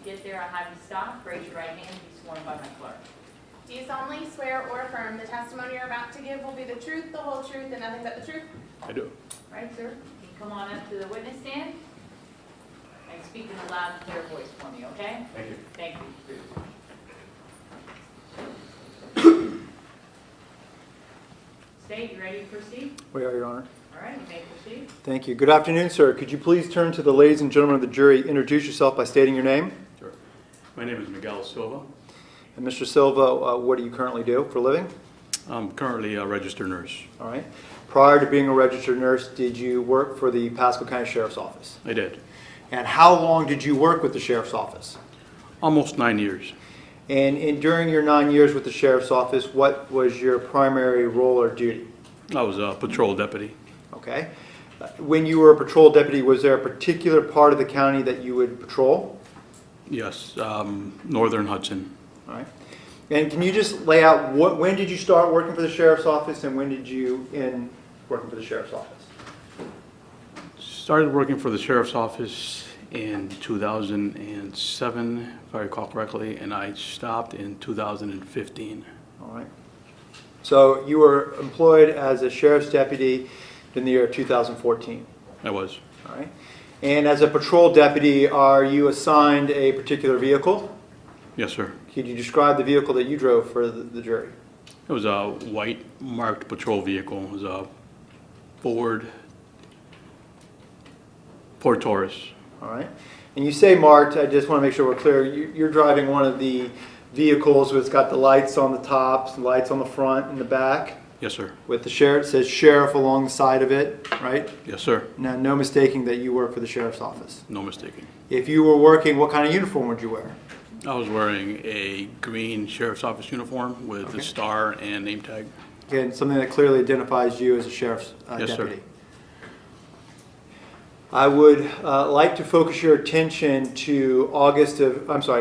get there, I have you stop, raise your right hand, and be sworn by my clerk. Do you solemnly swear or affirm the testimony you're about to give will be the truth, the whole truth, and nothing but the truth? I do. Right, sir? You can come on up to the witness stand and speak in a loud and clear voice for me, okay? Thank you. Thank you. State, you ready to proceed? We are, Your Honor. All right, you may proceed. Thank you. Good afternoon, sir. Could you please turn to the ladies and gentlemen of the jury, introduce yourself by stating your name? Sure. My name is Miguel Silva. And Mr. Silva, what do you currently do for a living? I'm currently a registered nurse. All right. Prior to being a registered nurse, did you work for the Pasco County Sheriff's Office? I did. And how long did you work with the Sheriff's Office? Almost 9 years. And during your 9 years with the Sheriff's Office, what was your primary role or duty? I was a patrol deputy. Okay. When you were a patrol deputy, was there a particular part of the county that you would patrol? Yes, Northern Hudson. All right. And can you just lay out when did you start working for the Sheriff's Office and when did you end working for the Sheriff's Office? Started working for the Sheriff's Office in 2007, if I recall correctly, and I stopped in 2015. All right. So you were employed as a Sheriff's deputy in the year of 2014. I was. All right. And as a patrol deputy, are you assigned a particular vehicle? Yes, sir. Could you describe the vehicle that you drove for the jury? It was a white marked patrol vehicle. It was a Ford Taurus. All right. And you say marked, I just want to make sure we're clear, you're driving one of the vehicles that's got the lights on the top, lights on the front and the back, Yes, sir. with the sheriff, it says sheriff along the side of it, right? Yes, sir. Now, no mistaking that you work for the sheriff's office. No mistaking. If you were working, what kind of uniform would you wear? I was wearing a green Sheriff's Office uniform with Okay. the star and name tag. Again, something that clearly identifies you as a sheriff's Yes, sir. deputy. I would like to focus your attention to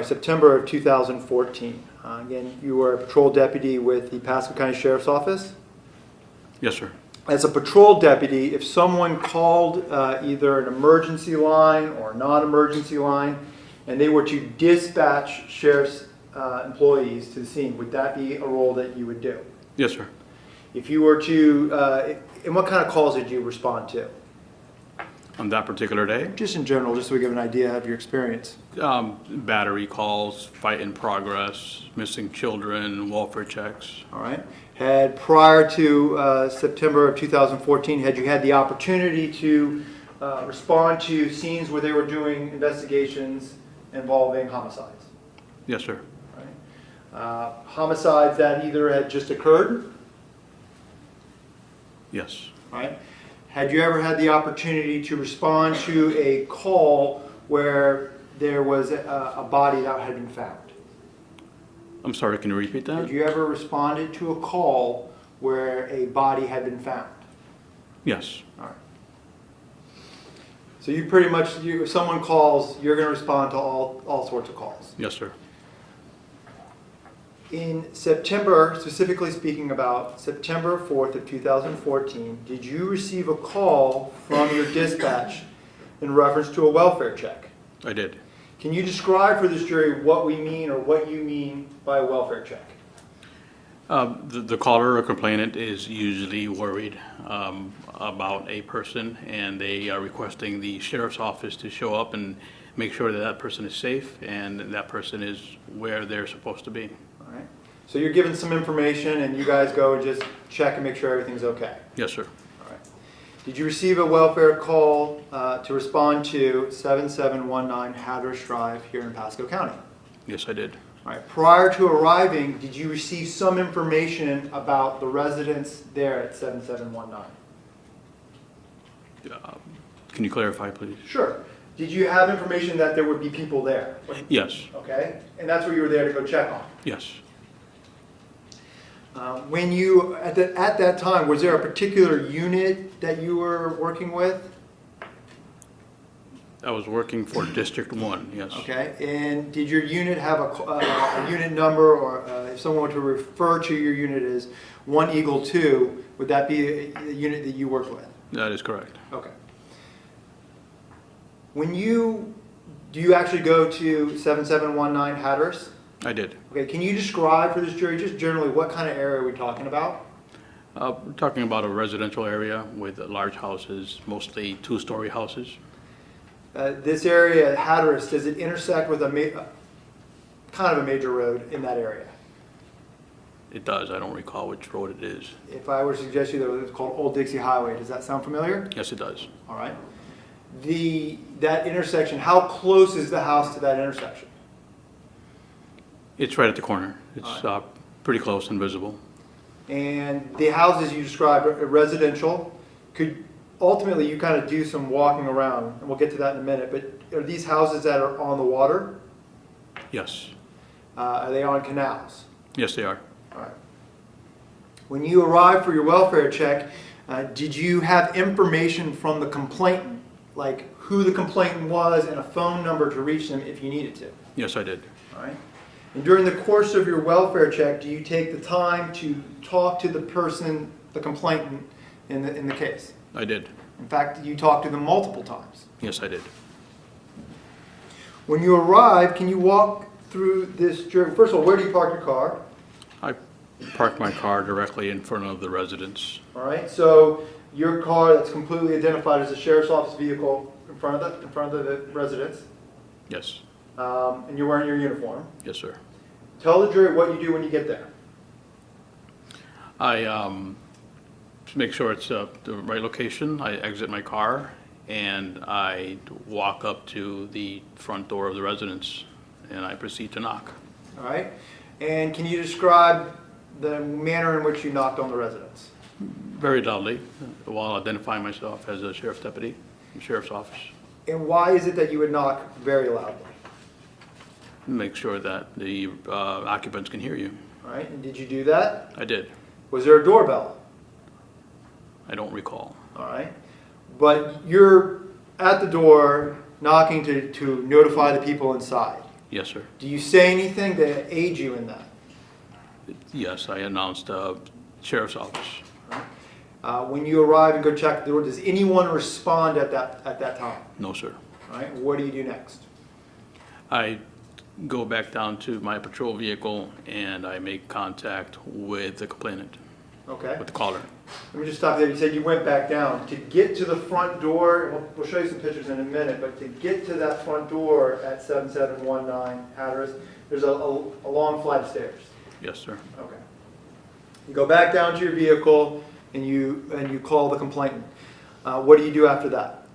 September of 2014. Again, you were a patrol deputy with the Pasco County Sheriff's Office. Yes, sir. As a patrol deputy, if someone called either an emergency line or a non-emergency line, and they were to dispatch sheriff's employees to the scene, would that be a role that you would do? Yes, sir. If you were to, and what kind of calls did you respond to? On that particular day, Just in general, just so we give an idea of your experience. battery calls, fight in progress, missing children, welfare checks. All right. Prior to September of 2014, had you had the opportunity to respond to scenes where they were doing investigations involving homicides? Yes, sir. Right. Homicides that either had just occurred, Yes. right? Had you ever had the opportunity to respond to a call where there was a body that had been found? I'm sorry, can you repeat Had that? you ever responded to a call where a body had been found? Yes. All right. So you pretty much, if someone calls, you're going to respond to all sorts of calls. Yes, sir. In September, specifically speaking about September 4th of 2014, did you receive a call from your dispatch in reference to a welfare check? I did. Can you describe for this jury what we mean or what you mean by a welfare check? The caller or complainant is usually worried about a person, and they are requesting the sheriff's office to show up and make sure that that person is safe and that person is where they're supposed to be. All right. So you're given some information and you guys go and just check and make sure everything's okay. Yes, sir. All right. Did you receive a welfare call to respond to 7719 Hatteras Drive here in Pasco County? Yes, I did. All right. Prior to arriving, did you receive some information about the residents there at 7719? Can you clarify, please? Sure. Did you have information that there would be people there? Yes. Okay. And that's what you were there to go check on? Yes. When you, at that time, was there a particular unit that you were working with? I was working for District 1, yes. Okay, and did your unit have a unit number, or if someone were to refer to your unit as 1 Eagle 2, would that be a unit that you worked with? That is correct. Okay. When you Do you actually go to 7719 Hatteras? I did. Okay, can you describe for this jury just generally what kind of area are we talking about? We're talking about a residential area with large houses, mostly two-story houses. This area at Hatteras, does it intersect with kind of a major road in that area? It does. I don't recall which road it is. If I were to suggest you that it's called Old Dixie Highway, does that sound familiar? Yes, it does. All right. That intersection, how close is the house to that intersection? It's right at the corner. It's All pretty close and visible. And the houses you described are residential. Ultimately, you kind of do some walking around, and we'll get to that in a minute, but are these houses that are on the water? Yes. Are they on canals? Yes, they are. All right. When you arrived for your welfare check, did you have information from the complainant, like who the complainant was and a phone number to reach them if you needed to? Yes, I did. All right. And during the course of your welfare check, do you take the time to talk to the person, the complainant, in the case? I did. In fact, you talked to them multiple times. Yes, I did. When you arrive, can you walk through this journey? First of all, where do you park your car? I parked my car directly in front of the residence. All right. So your car that's completely identified as a sheriff's office vehicle in front of the residence. Yes. And you're wearing your uniform. Yes, sir. Tell the jury what you do when you get there. I make sure it's the right location. I exit my car and I walk up to the front door of the residence and I proceed to knock. All right. And can you describe the manner in which you knocked on the residence? Very loudly, while identifying myself as a sheriff's deputy in the sheriff's office. And why is it that you would knock very loudly? Make sure that the occupants can hear you. All right. And did you do that? I did. Was there a doorbell? I don't recall. All right. But you're at the door knocking to notify the people inside. Yes, sir. Do you say anything to aid you in that? Yes, I announced sheriff's office. When you arrive and go check the door, does anyone respond at that time? No, sir. All right. What do you do next? I go back down to my patrol vehicle and I make contact with the complainant, Okay. with the caller. Let me just stop there. You said you went back down. To get to the front door, and we'll show you some pictures in a minute, but to get to that front door at 7719 Hatteras, there's a long flight of stairs. Yes, sir. Okay. You go back down to your vehicle and you call the complainant. What do you do after that?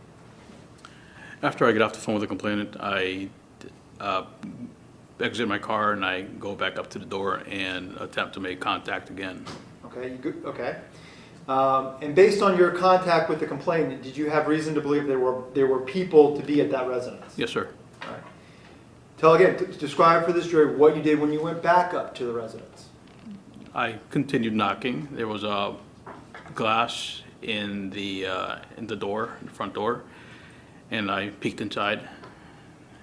After I get off the phone with the complainant, I exit my car and I go back up to the door and attempt to make contact again. Okay. Okay. And based on your contact with the complainant, did you have reason to believe there were people to be at that residence? Yes, sir. All right. Tell again, describe for this jury what you did when you went back up to the residence. I continued knocking. There was a glass in the door, the front door, and I peeked inside,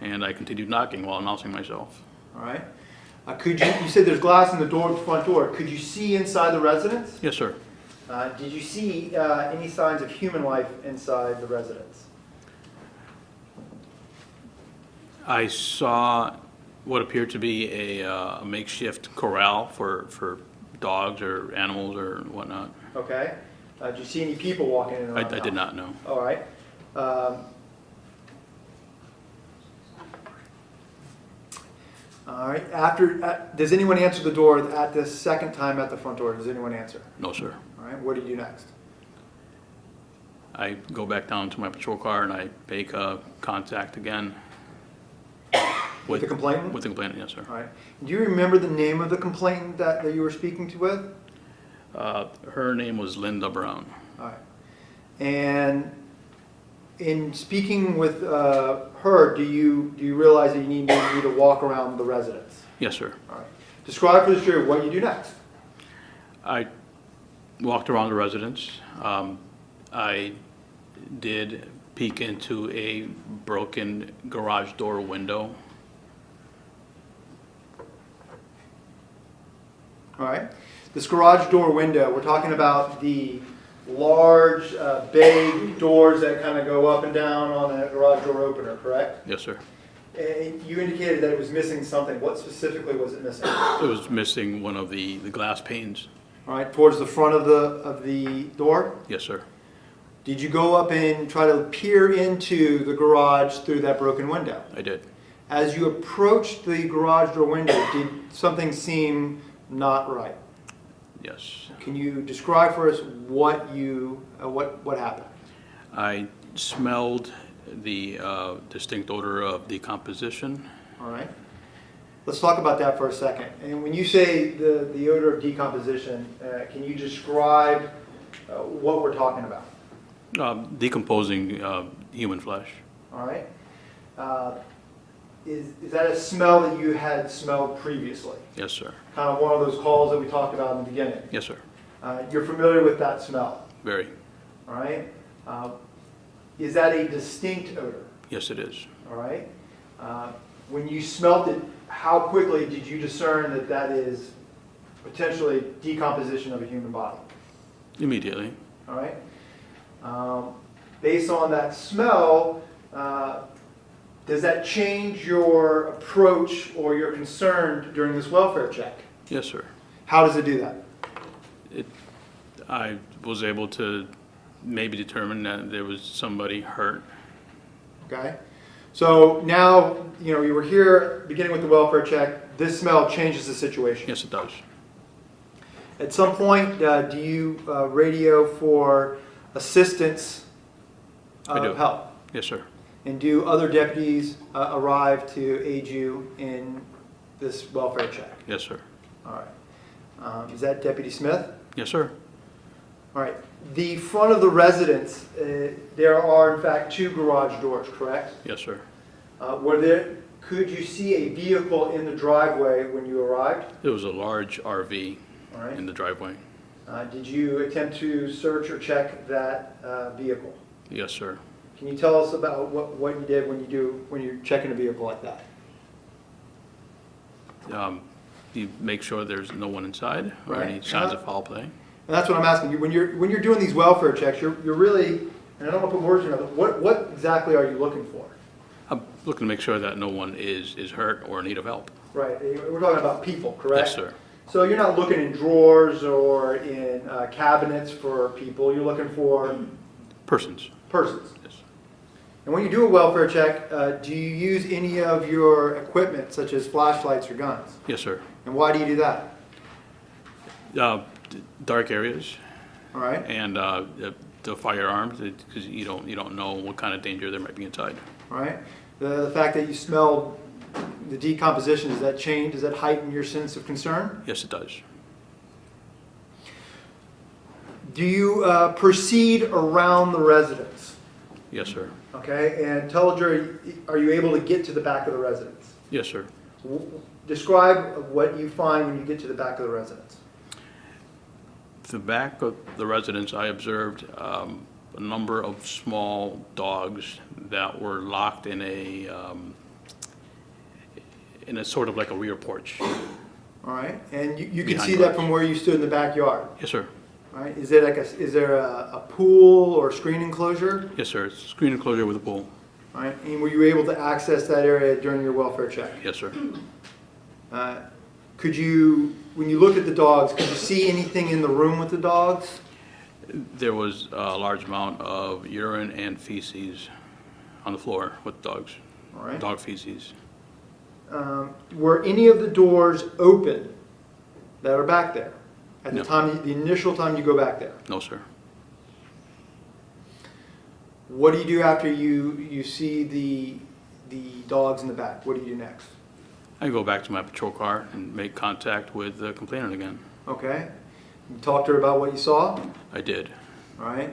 and I continued knocking while announcing myself. All right. You said there's glass in the front door. Could you see inside the residence? Yes, sir. Did you see any signs of human life inside the residence? I saw what appeared to be a makeshift corral for dogs or animals or whatnot. Okay. Did you see any people walking in and around? I did not know. All right. All right. Does anyone answer the door at the second time at the front door? Does anyone answer? No, sir. All right. What do you do next? I go back down to my patrol car and I make contact again. With the complainant? With the complainant, yes, sir. All right. Do you remember the name of the complainant that you were speaking to with? Her name was Linda Brown. All right. And in speaking with her, do you realize that you need to walk around the residence? Yes, sir. All right. Describe for the jury what you do next. I walked around the residence. I did peek into a broken garage door window. All right. This garage door window, we're talking about the large bay doors that kind of go up and down on a garage door opener, correct? Yes, sir. And you indicated that it was missing something. What specifically was it missing? It was missing one of the glass panes. All right, towards the front of the door? Yes, sir. Did you go up and try to peer into the garage through that broken window? I did. As you approached the garage door window, did something seem not right? Yes. Can you describe for us what happened? I smelled the distinct odor of decomposition. All right. Let's talk about that for a second. And when you say the odor of decomposition, can you describe what we're talking about? Decomposing human flesh. All right. Is that a smell that you had smelled previously? Yes, sir. Kind of one of those calls that we talked about in the beginning. Yes, sir. You're familiar with that smell, Very. all right? Is that a distinct odor, Yes, it is. all right? When you smelt it, how quickly did you discern that that is potentially decomposition of a human body, Immediately. all right? Based on that smell, does that change your approach or your concern during this welfare check? Yes, sir. How does it do that? I was able to maybe determine that there was somebody hurt. Okay? So now, you were here beginning with the welfare check. This smell changes the situation. Yes, it does. At some point, do you radio for assistance I do. help? Yes, sir. And do other deputies arrive to aid you in this welfare check? Yes, sir. All right. Is that Deputy Smith? Yes, sir. All right. The front of the residence, there are in fact 2 garage doors, correct? Yes, sir. Could you see a vehicle in the driveway when you arrived? There was a large RV All right. in the driveway. Did you attempt to search or check that vehicle? Yes, sir. Can you tell us about what you did when you're checking a vehicle like that? You make sure there's no one inside or Right. any signs of foul play. And that's what I'm asking you. When you're doing these welfare checks, you're really, and I don't want to put words in your mouth, what exactly are you looking for? I'm looking to make sure that no one is hurt or in need of help. Right. We're talking about people, correct? Yes, sir. So you're not looking in drawers or in cabinets for people. You're looking for Persons. persons. Yes. And when you do a welfare check, do you use any of your equipment, such as flashlights or guns? Yes, sir. And why do you do that? Dark areas All right. and the firearms, because you don't know what kind of danger there might be inside. All right. The fact that you smelled the decomposition, does that change? Does that heighten your sense of concern? Yes, it does. Do you proceed around the residence? Yes, sir. Okay. And tell the jury, are you able to get to the back of the residence? Yes, sir. Describe what you find when you get to the back of the residence. The back of the residence, I observed a number of small dogs that were locked in a sort of like a rear porch. All right. And you can Behind see that doors. from where you stood in the backyard. Yes, sir. All right. Is there a pool or screen enclosure? Yes, sir. It's a screen enclosure with a pool. All right. And were you able to access that area during your welfare check? Yes, sir. Could you, when you looked at the dogs, could you see anything in the room with the dogs? There was a large amount of urine and feces on the floor with dogs. All right. Dog feces. Were any of the doors open that are back there at the No. time, the initial time you go back there? No, sir. What do you do after you see the dogs in the back? What do you do next? I go back to my patrol car and make contact with the complainant again. Okay. You talk to her about what you saw? I did. All right.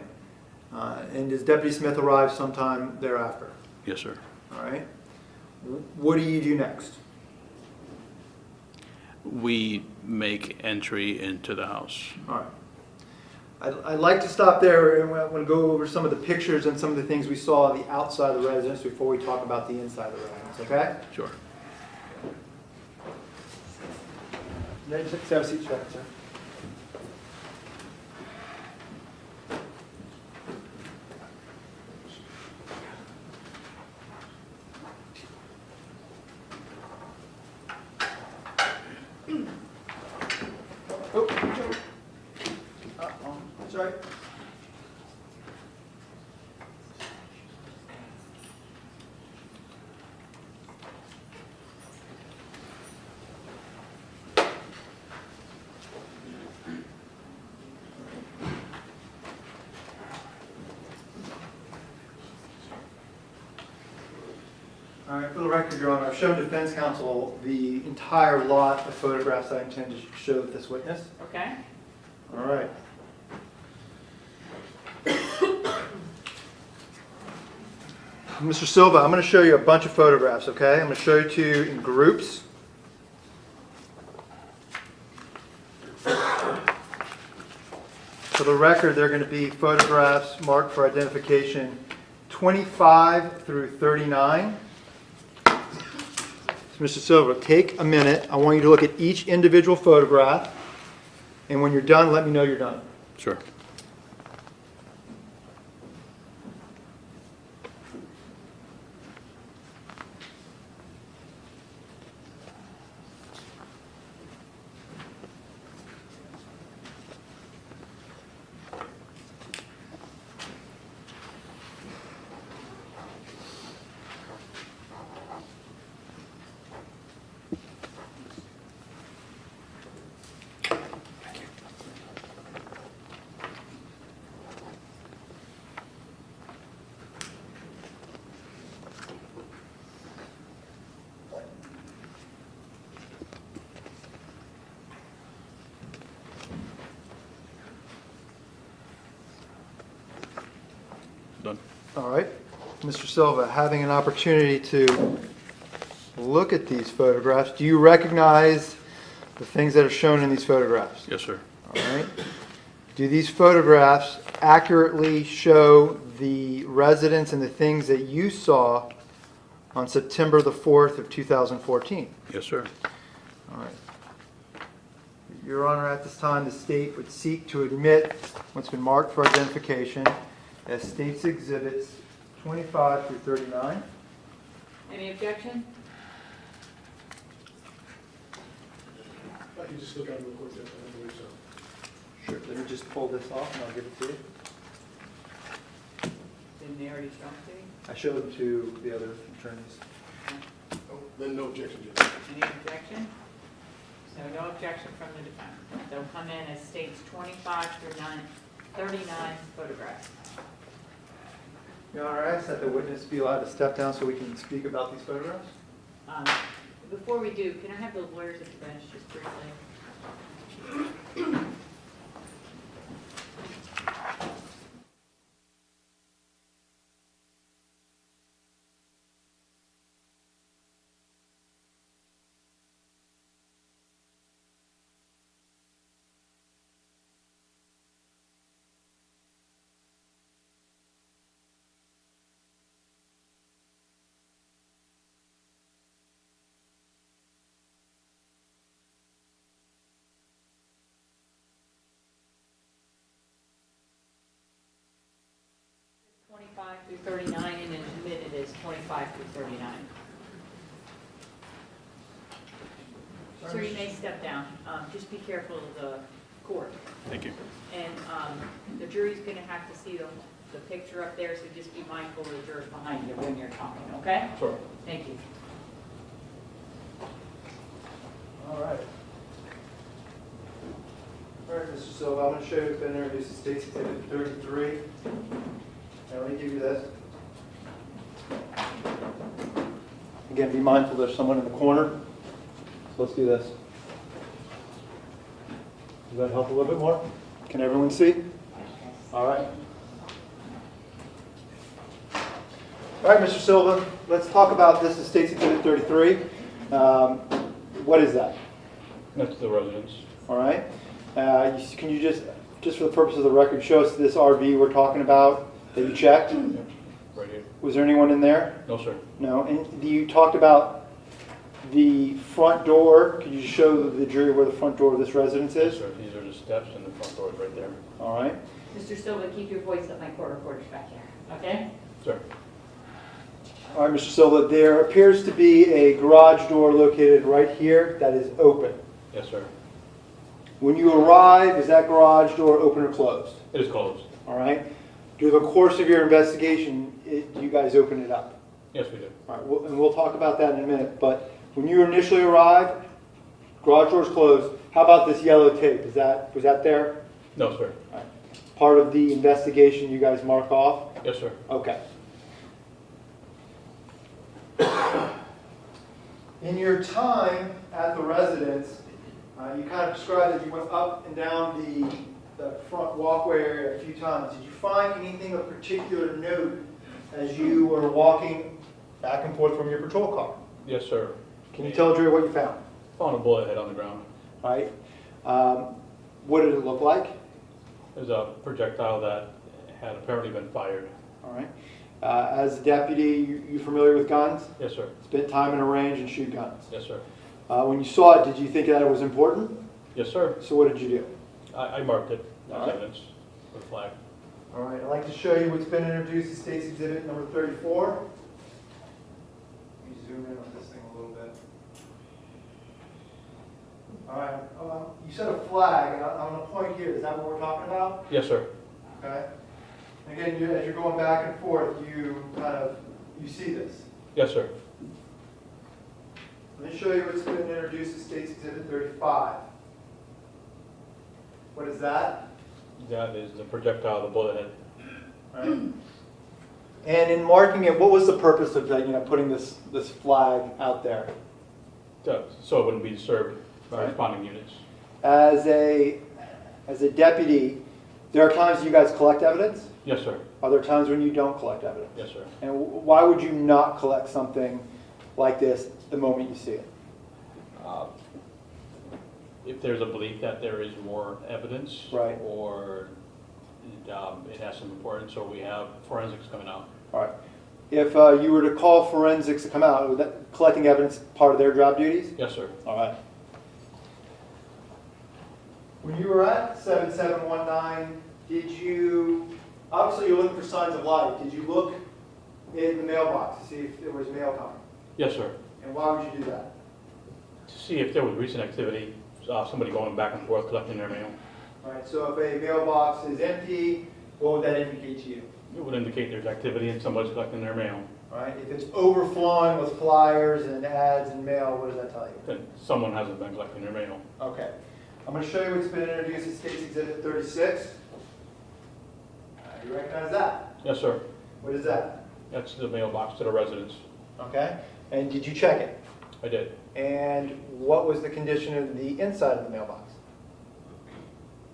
And does Deputy Smith arrive sometime thereafter? Yes, sir. All right. What do you do next? We make entry into the house. All right. I'd like to stop there, and I want to go over some of the pictures and some of the things we saw on the outside of the residence before we talk about the inside of the residence, okay? Sure. Yeah, just have a seat, sir. All right, for the record, Your Honor, I've shown defense counsel the entire lot of photographs I intend to show this witness. Okay? All right. Mr. Silva, I'm going to show you a bunch of photographs, okay? I'm going to show you to you in groups. For the record, they're going to be photographs marked for identification 25 through 39. So, Mr. Silva, take a minute. I want you to look at each individual photograph. And when you're done, let me know you're done. Sure. Done. All right. Mr. Silva, having an opportunity to look at these photographs, do you recognize the things that are shown in these photographs? Yes, sir. All right. Do these photographs accurately show the residence and the things that you saw on September the 4th of 2014? Yes, sir. All right. Your Honor, at this time, the state would seek to admit what's been marked for identification as State's Exhibits 25 through 39. Any objection? I can just look at it real quick, Jeff, I don't believe so. Sure. Let me just pull this off and I'll give it to you. Didn't they already show it to you? I showed them to the other attorneys. Oh, then no objection, Jeff. Any objection? So no objection from the defendant. They'll come in as states 25 through 39 photographs. Your Honor, I ask that the witness be allowed to step down so we can speak about these photographs. Before we do, can I have the lawyers at the bench just briefly? Through 39 and then admitted as 25 through 39. Sir, you may step down. Just be careful of the court. Thank you. And the jury's going to have to see the picture up there, so just be mindful of the jurors behind you when you're talking, okay? Sure. Thank you. All right. All right, Mr. Silva, I'm going to show you the introduce the State's Exhibit 33. Now, let me give you this. Again, be mindful there's someone in the corner. So let's do this. Does that help a little bit more? Can everyone see? All right. All right, Mr. Silva, let's talk about this as State's Exhibit 33. What is that? That's the residence. All right. Can you just for the purpose of the record, show us this RV we're talking about that you checked? Yep. Right here. Was there anyone in there? No, sir. No. And you talked about the front door. Could you just show the jury where the front door of this residence is? Yes, sir. These are the steps and the front door is right there. All right. Mr. Silva, keep your voice up. My court reporter's back here, okay? Sir. All right, Mr. Silva, there appears to be a garage door located right here that is open. Yes, sir. When you arrive, is that garage door open or closed? It is closed. All right. Through the course of your investigation, do you guys open it up? Yes, we do. All right, and we'll talk about that in a minute. But when you initially arrived, garage door's closed. How about this yellow tape? Was that there? No, sir. All right. Part of the investigation you guys mark off? Yes, sir. Okay. In your time at the residence, you kind of described that you went up and down the front walkway area a few times. Did you find anything of particular note as you were walking back and forth from your patrol car? Yes, sir. Can you tell Dre what you found? Found a bullet head on the ground. All right. What did it look like? It was a projectile that had apparently been fired. All right. As a deputy, you familiar with guns? Yes, sir. Spent time in a range and shoot guns. Yes, sir. When you saw it, did you think that it was important? Yes, sir. So what did you do? I marked it as All right. evidence with a flag. All right. I'd like to show you what's been introduced as State's Exhibit number 34. Let me zoom in on this thing a little bit. All right. You said a flag. I'm going to point here. Is that what we're talking about? Yes, sir. Okay. Again, as you're going back and forth, you see this. Yes, sir. Let me show you what's been introduced as State's Exhibit 35. What is that? That is the projectile, the bullet head. Right. And in marking it, what was the purpose of putting this flag out there? So it wouldn't be disturbed by Right. responding units. As a deputy, there are times you guys collect evidence. Yes, sir. Are there times when you don't collect evidence? Yes, sir. And why would you not collect something like this the moment you see it? If there's a belief that there is more evidence, Right. or it has some importance, or we have forensics coming out. All right. If you were to call forensics to come out, would that collecting evidence part of their job duties? Yes, sir. All right. When you were at 7719, did you, obviously you're looking for signs of life, did you look in the mailbox to see if there was mail coming? Yes, sir. And why would you do that? To see if there was recent activity, somebody going back and forth collecting their mail. All right, so if a mailbox is empty, what would that indicate to you? It would indicate there's activity and somebody's collecting their mail. All right, if it's overflowing with flyers and ads and mail, what does that tell you? Then someone hasn't been collecting their mail. Okay. I'm going to show you what's been introduced as State's Exhibit 36. You recognize that? Yes, sir. What is that? That's the mailbox to the residents. Okay. And did you check it? I did. And what was the condition of the inside of the mailbox?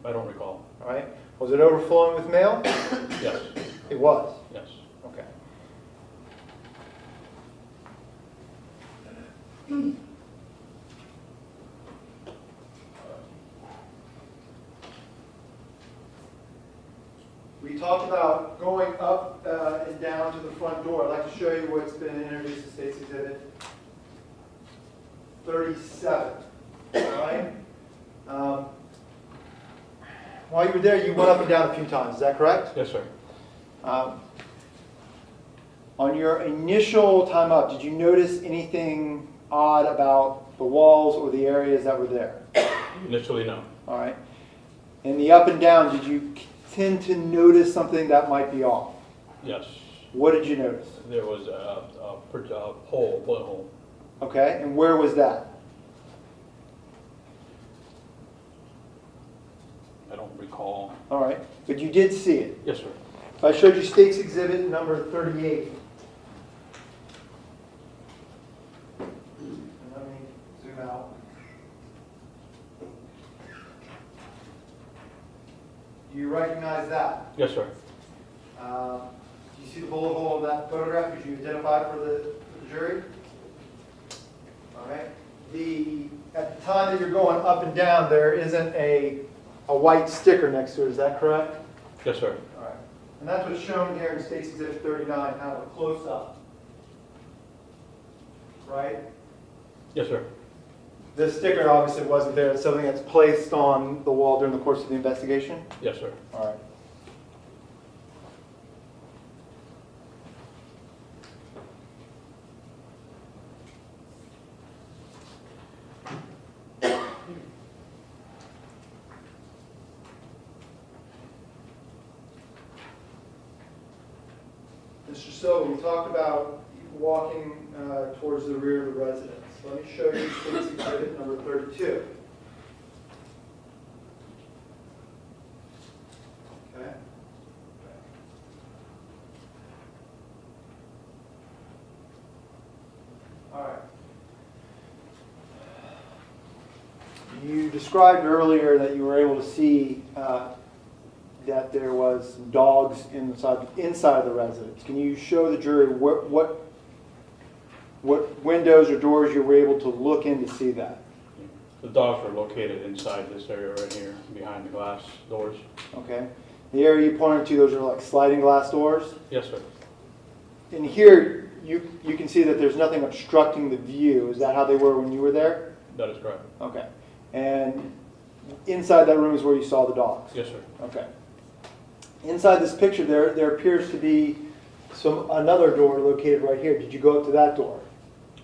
I don't recall. All right. Was it overflowing with mail? Yes. It was. Yes. Okay. We talked about going up and down to the front door. I'd like to show you what's been introduced as State's Exhibit 37. All right. While you were there, you went up and down a few times. Is that correct? Yes, sir. On your initial time up, did you notice anything odd about the walls or the areas that were there? Initially, no. All right. In the up and down, did you tend to notice something that might be off? Yes. What did you notice? There was a hole, bullet hole. Okay. And where was that? I don't recall. All right. But you did see it. Yes, sir. If I showed you State's Exhibit number 38. Let me zoom out. Do you recognize that? Yes, sir. Do you see the bullet hole in that photograph? Could you identify it for the jury? All right. At the time that you're going up and down, there isn't a white sticker next to it. Is that correct? Yes, sir. All right. And that's what's shown here in State's Exhibit 39, kind of a close-up. Right? Yes, sir. The sticker obviously wasn't there. It's something that's placed on the wall during the course of the investigation? Yes, sir. All right. Mr. Silva, we talked about walking towards the rear of the residence. Let me show you State's Exhibit number 32. Okay. All right. You described earlier that you were able to see that there was dogs inside the residence. Can you show the jury what windows or doors you were able to look in to see that? The dogs were located inside this area right here, behind the glass doors. Okay. The area you pointed to, those are like sliding glass doors. Yes, sir. And here, you can see that there's nothing obstructing the view. Is that how they were when you were there? That is correct. Okay. And inside that room is where you saw the dogs? Yes, sir. Okay. Inside this picture, there appears to be another door located right here. Did you go up to that door?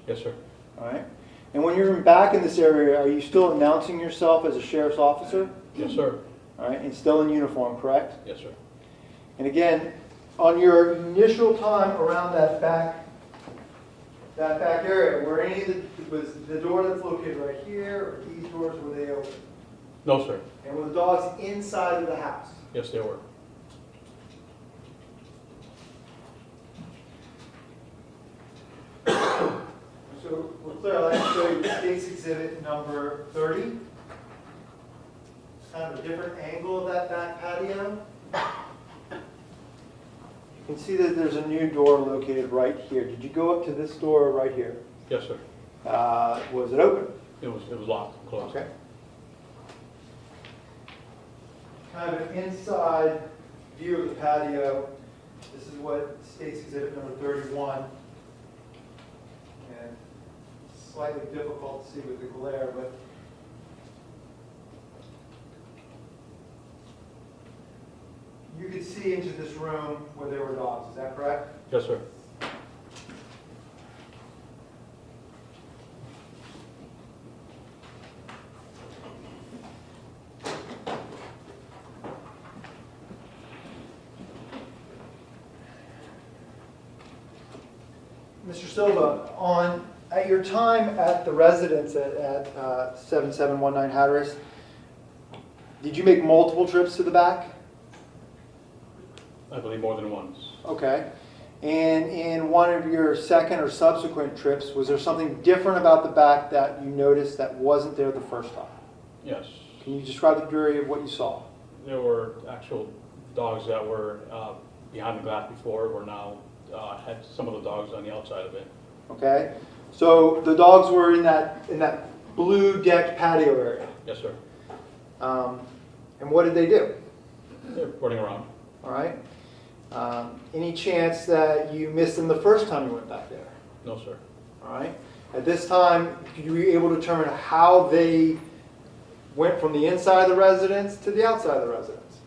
Yes, sir. All right. And when you're back in this area, are you still announcing yourself as a sheriff's officer? Yes, sir. All right. And still in uniform, correct? Yes, sir. And again, on your initial time around that back area, were any of was the door that's located right here, or these doors, were they open? No, sir. And were the dogs inside of the house? Yes, they were. So we're clear. I'd like to show you state's exhibit number 30. It's kind of a different angle of that back patio. You can see that there's a new door located right here. Did you go up to this door right here? Yes, sir. Was it open? It was locked, closed. Okay. Kind of an inside view of the patio. This is what state's exhibit number 31. And slightly difficult to see with the glare, but you could see into this room where there were dogs. Is that correct? Yes, sir. Mr. Silva, at your time at the residence at 7719 Hatteras, did you make multiple trips to the back? I believe more than once. Okay. And in one of your second or subsequent trips, was there something different about the back that you noticed that wasn't there the first time? Yes. Can you describe the jury of what you saw? There were actual dogs that were behind the glass before, were now had some of the dogs on the outside of it. Okay. So the dogs were in that blue decked patio area. Yes, sir. And what did they do? They're running around. All right. Any chance that you missed them the first time you went back there? No, sir. All right. At this time, were you able to determine how they went from the inside of the residence to the outside of the residence?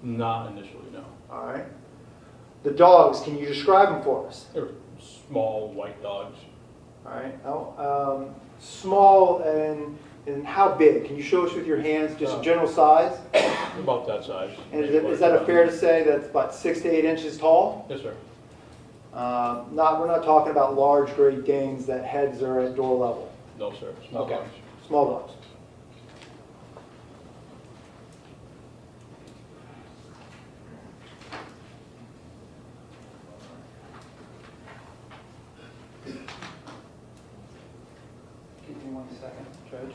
Not initially, no. All right. The dogs, can you describe them for us? They were small white dogs. All right. Oh, small and how big? Can you show us with your hands just a general size? About that size. And is that a fair to say that's about 6 to 8 inches tall? Yes, sir. We're not talking about large Great Danes that heads are at door level. No, sir. Small Okay. dogs. Small dogs. Give me 1 second, Judge.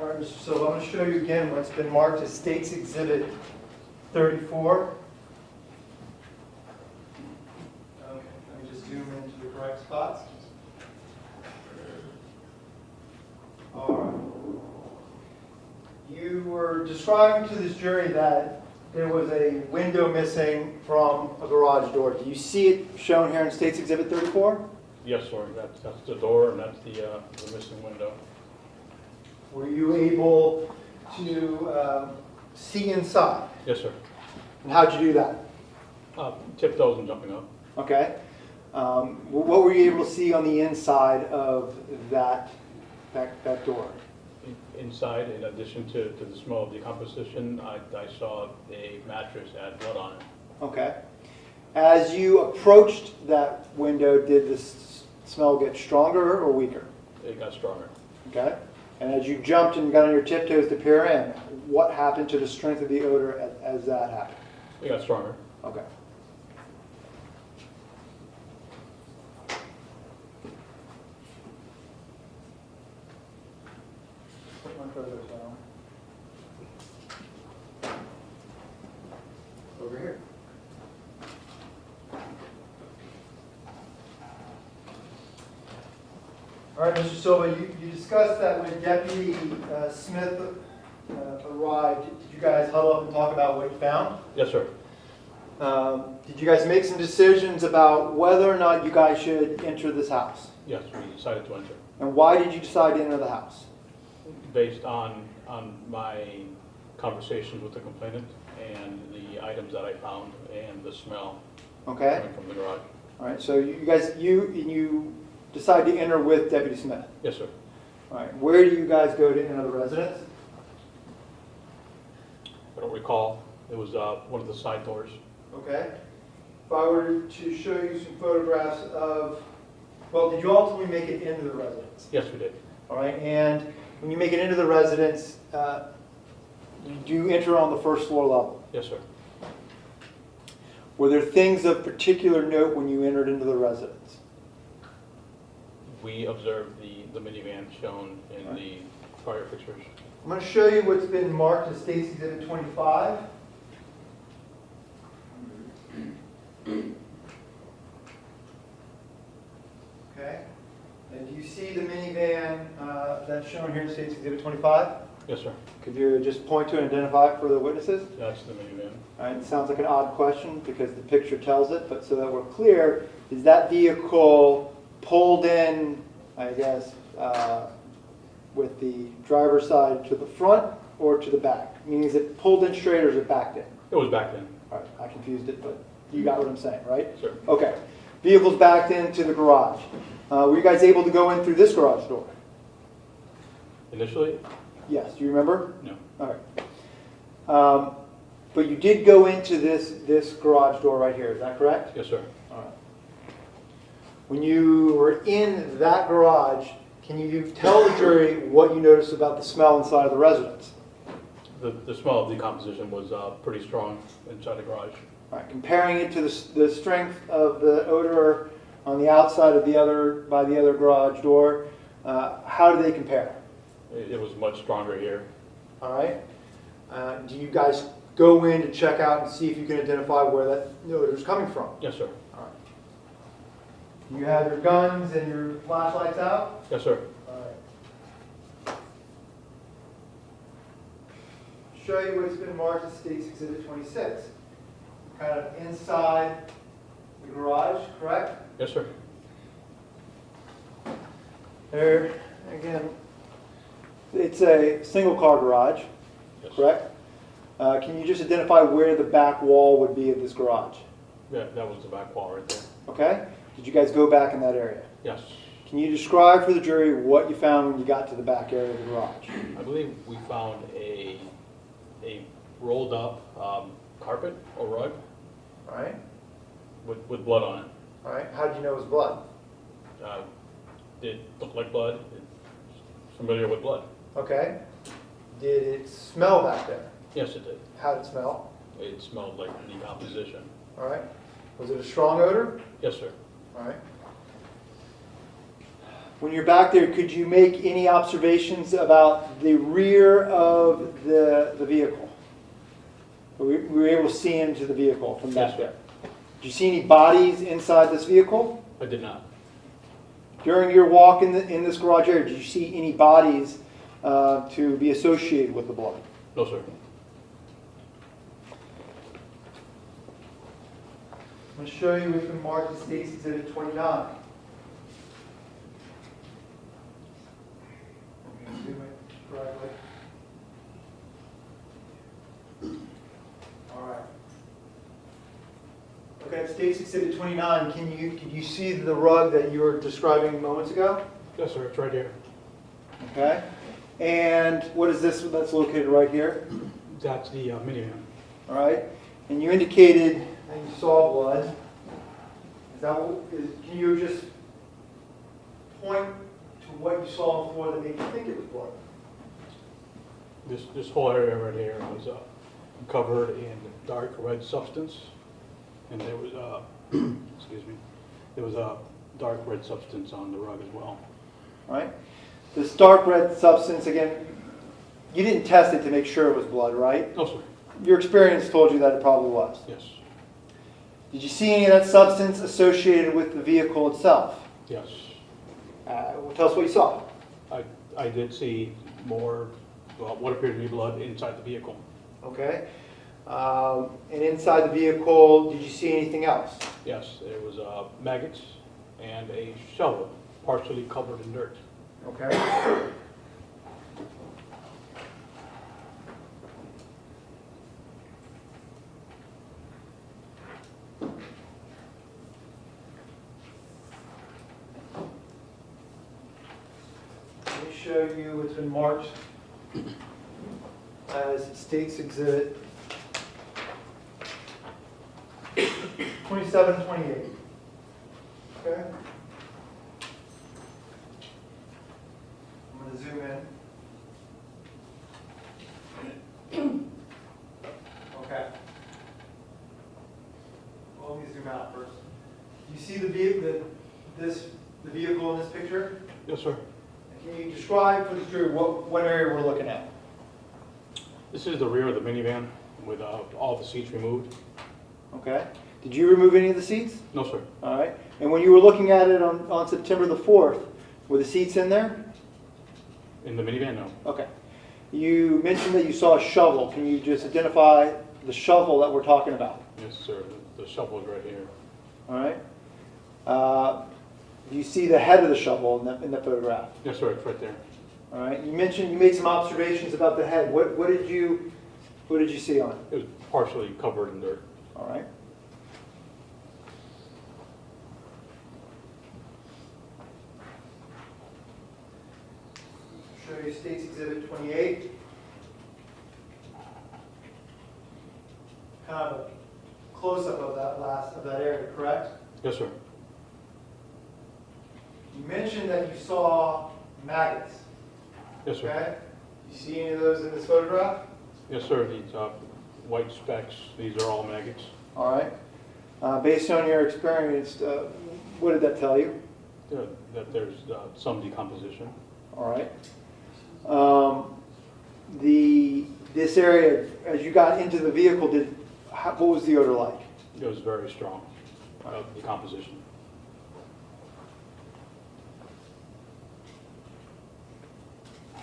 All right, Mr. Silva, I'm going to show you again what's been marked as State's Exhibit 34. Okay, let me just zoom into the correct spots. All right. You were describing to this jury that there was a window missing from a garage door. Do you see it shown here in State's Exhibit 34? Yes, sir. That's the door, and that's the missing window. Were you able to see inside? Yes, sir. And how'd you do that? Tiptoes and jumping up. Okay. What were you able to see on the inside of that door? Inside, in addition to the smell of decomposition, I saw a mattress that had blood on it. Okay. As you approached that window, did the smell get stronger or weaker? It got stronger. Okay? And as you jumped and got on your tiptoes to peer in, what happened to the strength of the odor as that happened? It got stronger. Okay. Put my cursor down. Over here. All right, Mr. Silva, you discussed that when Deputy Smith arrived, did you guys huddle up and talk about what you found? Yes, sir. Did you guys make some decisions about whether or not you guys should enter this house? Yes, we decided to enter. And why did you decide to enter the house? Based on my conversations with the complainant and the items that I found and the smell Okay. coming from the garage. All right, so you decide to enter with Deputy Smith. Yes, sir. All right, where do you guys go to enter the residence? I don't recall. It was one of the side doors. Okay. If I were to show you some photographs of, well, did you ultimately make it into the residence? Yes, we did. All right, and when you make it into the residence, you do enter on the first floor level. Yes, sir. Were there things of particular note when you entered into the residence? We observed the minivan shown in the prior pictures. I'm going to show you what's been marked as State's Exhibit 25. Okay. And do you see the minivan that's shown here in State's Exhibit 25? Yes, sir. Could you just point to and identify it for the witnesses? That's the minivan. All right, it sounds like an odd question because the picture tells it, but so that we're clear, is that vehicle pulled in, I guess, with the driver's side to the front or to the back? Meaning, is it pulled in straight or is it backed in? It was back then. All right, I confused it, but you got what I'm saying, right? Sure. Okay. Vehicle's backed into the garage. Were you guys able to go in through this garage door? Initially? Yes. Do you remember? No. All right. But you did go into this garage door right here. Is that correct? Yes, sir. All right. When you were in that garage, can you tell the jury what you noticed about the smell inside of the residence? The smell of decomposition was pretty strong inside the garage. All right. Comparing it to the strength of the odor on the outside of the other garage door, how do they compare? It was much stronger here. All right. Do you guys go in to check out and see if you can identify where that odor is coming from? Yes, sir. All right. You have your guns and your flashlights out? Yes, sir. All right. Show you what's been marked as State's Exhibit 26. Kind of inside the garage, correct? Yes, sir. There, again, it's a single car garage, Yes. correct? Can you just identify where the back wall would be of this garage? Yeah, that was the back wall right there. Okay? Did you guys go back in that area? Yes. Can you describe for the jury what you found when you got to the back area of the garage? I believe we found a rolled up carpet or rug All right. with blood on it. All right. How did you know it was blood? It looked like blood. It's familiar with blood. Okay. Did it smell back there? Yes, it did. How did it smell? It smelled like decomposition. All right. Was it a strong odor? Yes, sir. All right. When you're back there, could you make any observations about the rear of the vehicle? We were able to see into the vehicle from back Yes, there. Did you see any bodies inside this vehicle? I did not. During your walk in this garage area, did you see any bodies to be associated with the blood? No, sir. I'm going to show you what's been marked as State's Exhibit 29. Correctly. All right. Okay, State's Exhibit 29. Can you see the rug that you were describing moments ago? Yes, sir. It's right here. Okay. And what is this that's located right here? That's the minivan. All right. And you indicated that you saw blood. Can you just point to what you saw on the floor that made you think it was blood? This whole area right here was covered in dark red substance, and there was excuse me, there was a dark red substance on the rug as well. All right. This dark red substance, again, you didn't test it to make sure it was blood, right? No, sir. Your experience told you that it probably was. Yes. Did you see any of that substance associated with the vehicle itself? Yes. Well, tell us what you saw. I did see more, well, what appeared to be blood inside the vehicle. Okay. And inside the vehicle, did you see anything else? Yes, there was maggots and a shovel partially covered in dirt. Okay. Let me show you what's been marked as State's Exhibit 27, 28. Okay? I'm going to zoom in. Okay. Well, let me zoom out first. You see the vehicle in this picture? Yes, sir. Can you describe for the jury what area we're looking at? This is the rear of the minivan with all the seats removed. Okay. Did you remove any of the seats? No, sir. All right. And when you were looking at it on September the 4th, were the seats in there? In the minivan, no. Okay. You mentioned that you saw a shovel. Can you just identify the shovel that we're talking about? Yes, sir. The shovel is right here. All right. Do you see the head of the shovel in the photograph? Yes, sir. It's right there. All right. You mentioned you made some observations about the head. What did you see on it? It was partially covered in dirt. All right. Show you State's Exhibit 28. Kind of a close-up of that area, correct? Yes, sir. You mentioned that you saw maggots. Yes, sir. Okay. You see any of those in this photograph? Yes, sir. These white specks, these are all maggots. All right. Based on your experience, what did that tell you? That there's some decomposition. All right. This area, as you got into the vehicle, what was the odor like? It was very strong decomposition.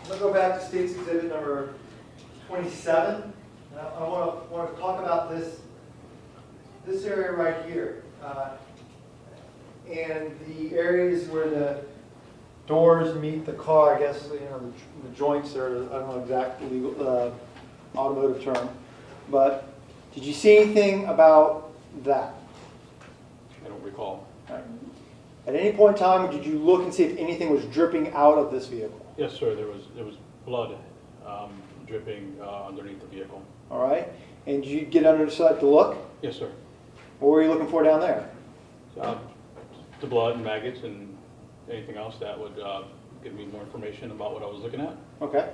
I'm going to go back to State's Exhibit number 27. I want to talk about this area right here, and the areas where the doors meet the car. I guess the joints are, I don't know exact legal automotive term, but did you see anything about that? I don't recall. All right. At any point in time, did you look and see if anything was dripping out of this vehicle? Yes, sir. There was blood dripping underneath the vehicle. All right. And did you get under the side to look? Yes, sir. What were you looking for down there? The blood and maggots and anything else that would give me more information about what I was looking at. Okay.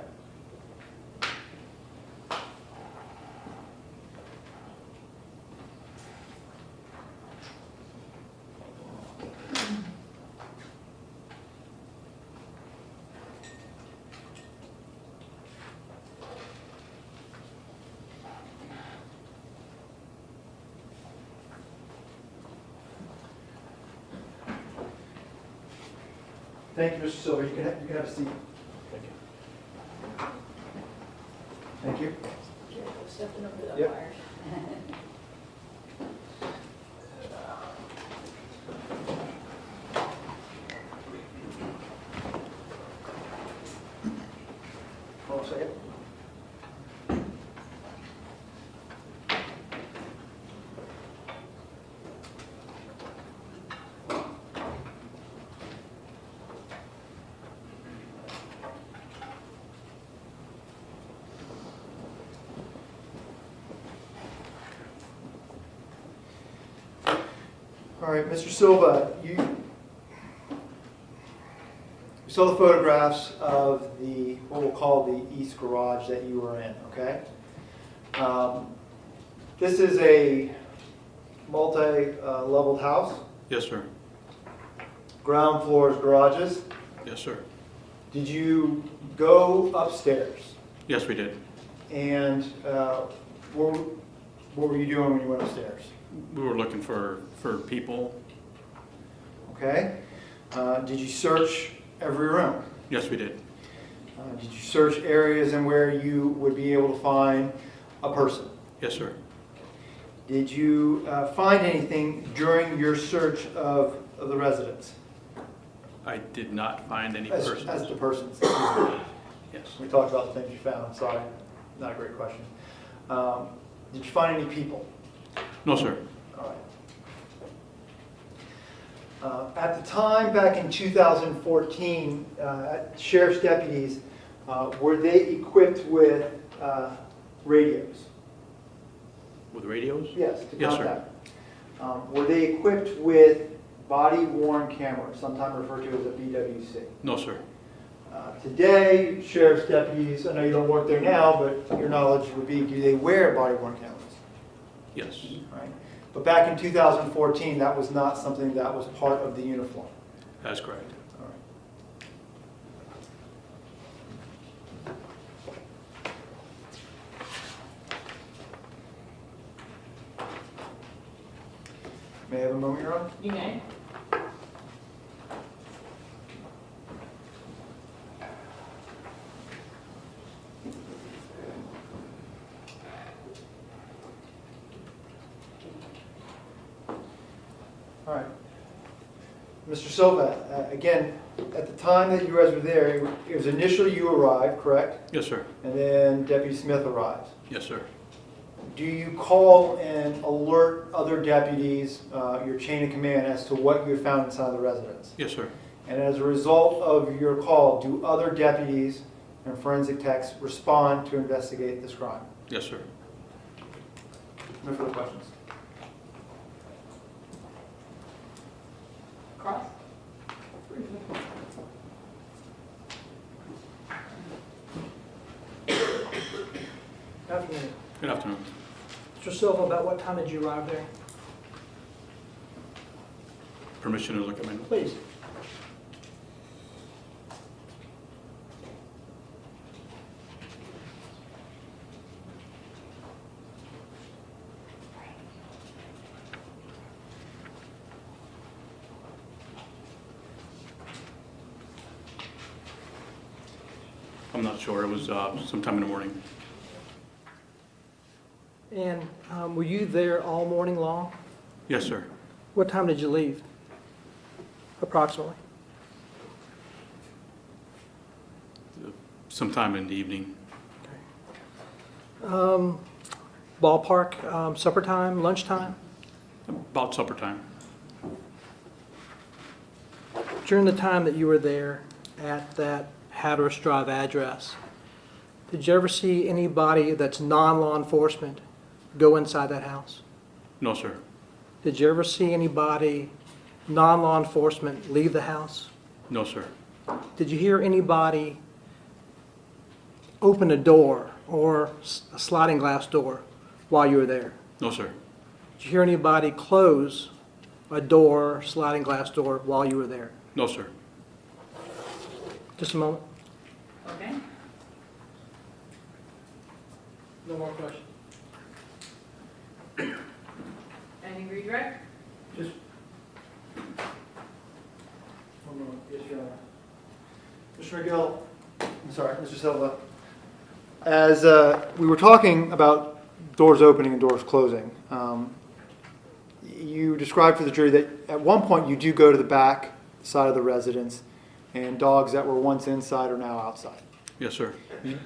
Thank you, Mr. Silva. You can have a seat. Thank you. Thank you. Stepping over the Yep. wires. Hold on a second. All right, Mr. Silva, you saw the photographs of the, what we'll call the east garage that you were in, okay? This is a multi-leveled house, Yes, sir. ground floors, garages. Yes, sir. Did you go upstairs? Yes, we did. And what were you doing when you went upstairs? We were looking for people. Okay. Did you search every room? Yes, we did. Did you search areas and where you would be able to find a person? Yes, sir. Did you find anything during your search of the residence? I did not find any As persons. the persons. Yes. We talked about the things you found. Sorry, not a great question. Did you find any people? No, sir. All right. At the time, back in 2014, sheriff's deputies, were they equipped with radios? With radios? Yes, to Yes, sir. contact. Were they equipped with body-worn cameras, sometimes referred to as a BWC? No, sir. Today, sheriff's deputies, I know you don't work there now, but your knowledge would be, do they wear body-worn cameras? Yes. Right. But back in 2014, that was not something that was part of the uniform. That's correct. All right. May I have a moment, Your Honor? You may. All right. Mr. Silva, again, at the time that you guys were there, it was initially you arrived, correct? Yes, sir. And then Deputy Smith arrived. Yes, sir. Do you call and alert other deputies, your chain of command, as to what you found inside the residence? Yes, sir. And as a result of your call, do other deputies and forensic techs respond to investigate this crime? Yes, sir. No further questions. Cross? Afternoon. Good afternoon. Mr. Silva, about what time did you arrive there? Permission to look at my... Please. I'm not sure. It was sometime in the morning. And were you there all morning long? Yes, sir. What time did you leave? Approximately. Sometime in the evening. Ballpark, supper time, lunchtime? About supper time. During the time that you were there at that Hatteras Drive address, did you ever see anybody that's non-law enforcement go inside that house? No, sir. Did you ever see anybody non-law enforcement leave the house? No, sir. Did you hear anybody open a door or a sliding glass door while you were there? No, sir. Did you hear anybody close a door, sliding glass door while you were there? No, sir. Just a moment. Okay. No more questions. Any redirect? Just one moment. Yes, Your Honor. Mr. McGill, I'm sorry, Mr. Silva. As we were talking about doors opening and doors closing, you described for the jury that at one point you do go to the back side of the residence and dogs that were once inside are now outside. Yes, sir.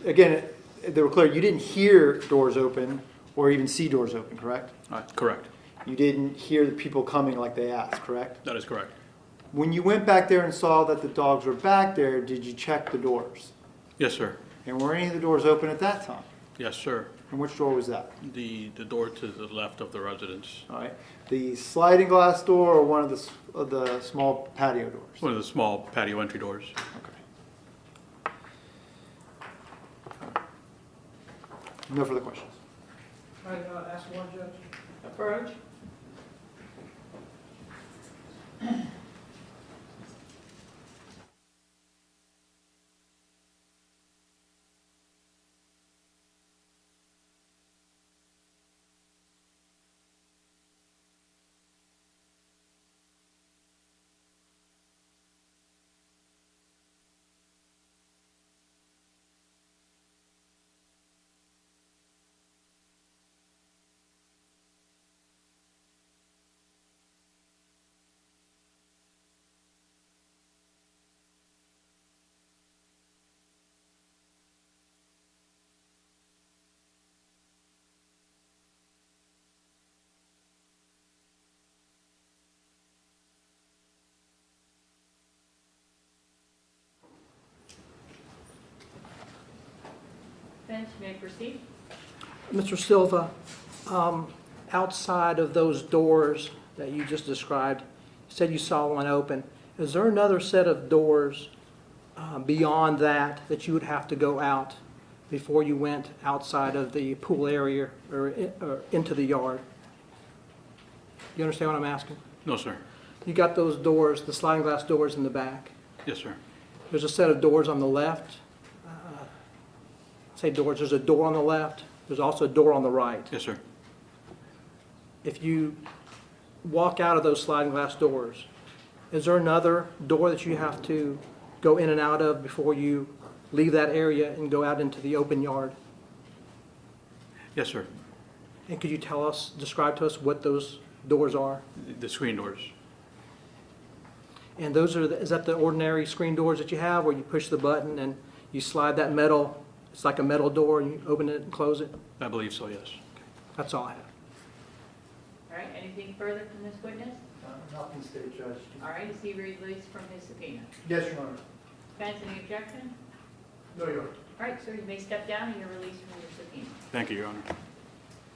Again, they were clear, you didn't hear doors open or even see doors open, correct? Correct. You didn't hear the people coming like they asked, correct? That is correct. When you went back there and saw that the dogs were back there, did you check the doors? Yes, sir. And were any of the doors open at that time? Yes, sir. And which door was that? The door to the left of the residence. All right. the sliding glass door or one of the small patio doors? One of the small patio entry doors. Okay. No further questions. All right, ask one, Judge. Approach. Bench, you may proceed. Mr. Silva, outside of those doors that you just described, you said you saw one open. Is there another set of doors beyond that that you would have to go out before you went outside of the pool area or into the yard? You understand what I'm asking? No, sir. You got those doors, the sliding glass doors in the back. Yes, sir. There's a set of doors on the left. Say doors, there's a door on the left. There's also a door on the right. Yes, sir. If you walk out of those sliding glass doors, is there another door that you have to go in and out of before you leave that area and go out into the open yard? Yes, sir. And could you describe to us what those doors are? The screen doors. And those are, is that the ordinary screen doors that you have where you push the button and you slide that metal, it's like a metal door and you open it and close it? I believe so, yes. That's all I have. All right, anything further from this witness? Nothing, State Judge. All right, is he released from his subpoena? Yes, Your Honor. Defense, any objection? No, Your Honor. All right, sir, you may step down and you're released from your subpoena. Thank you, Your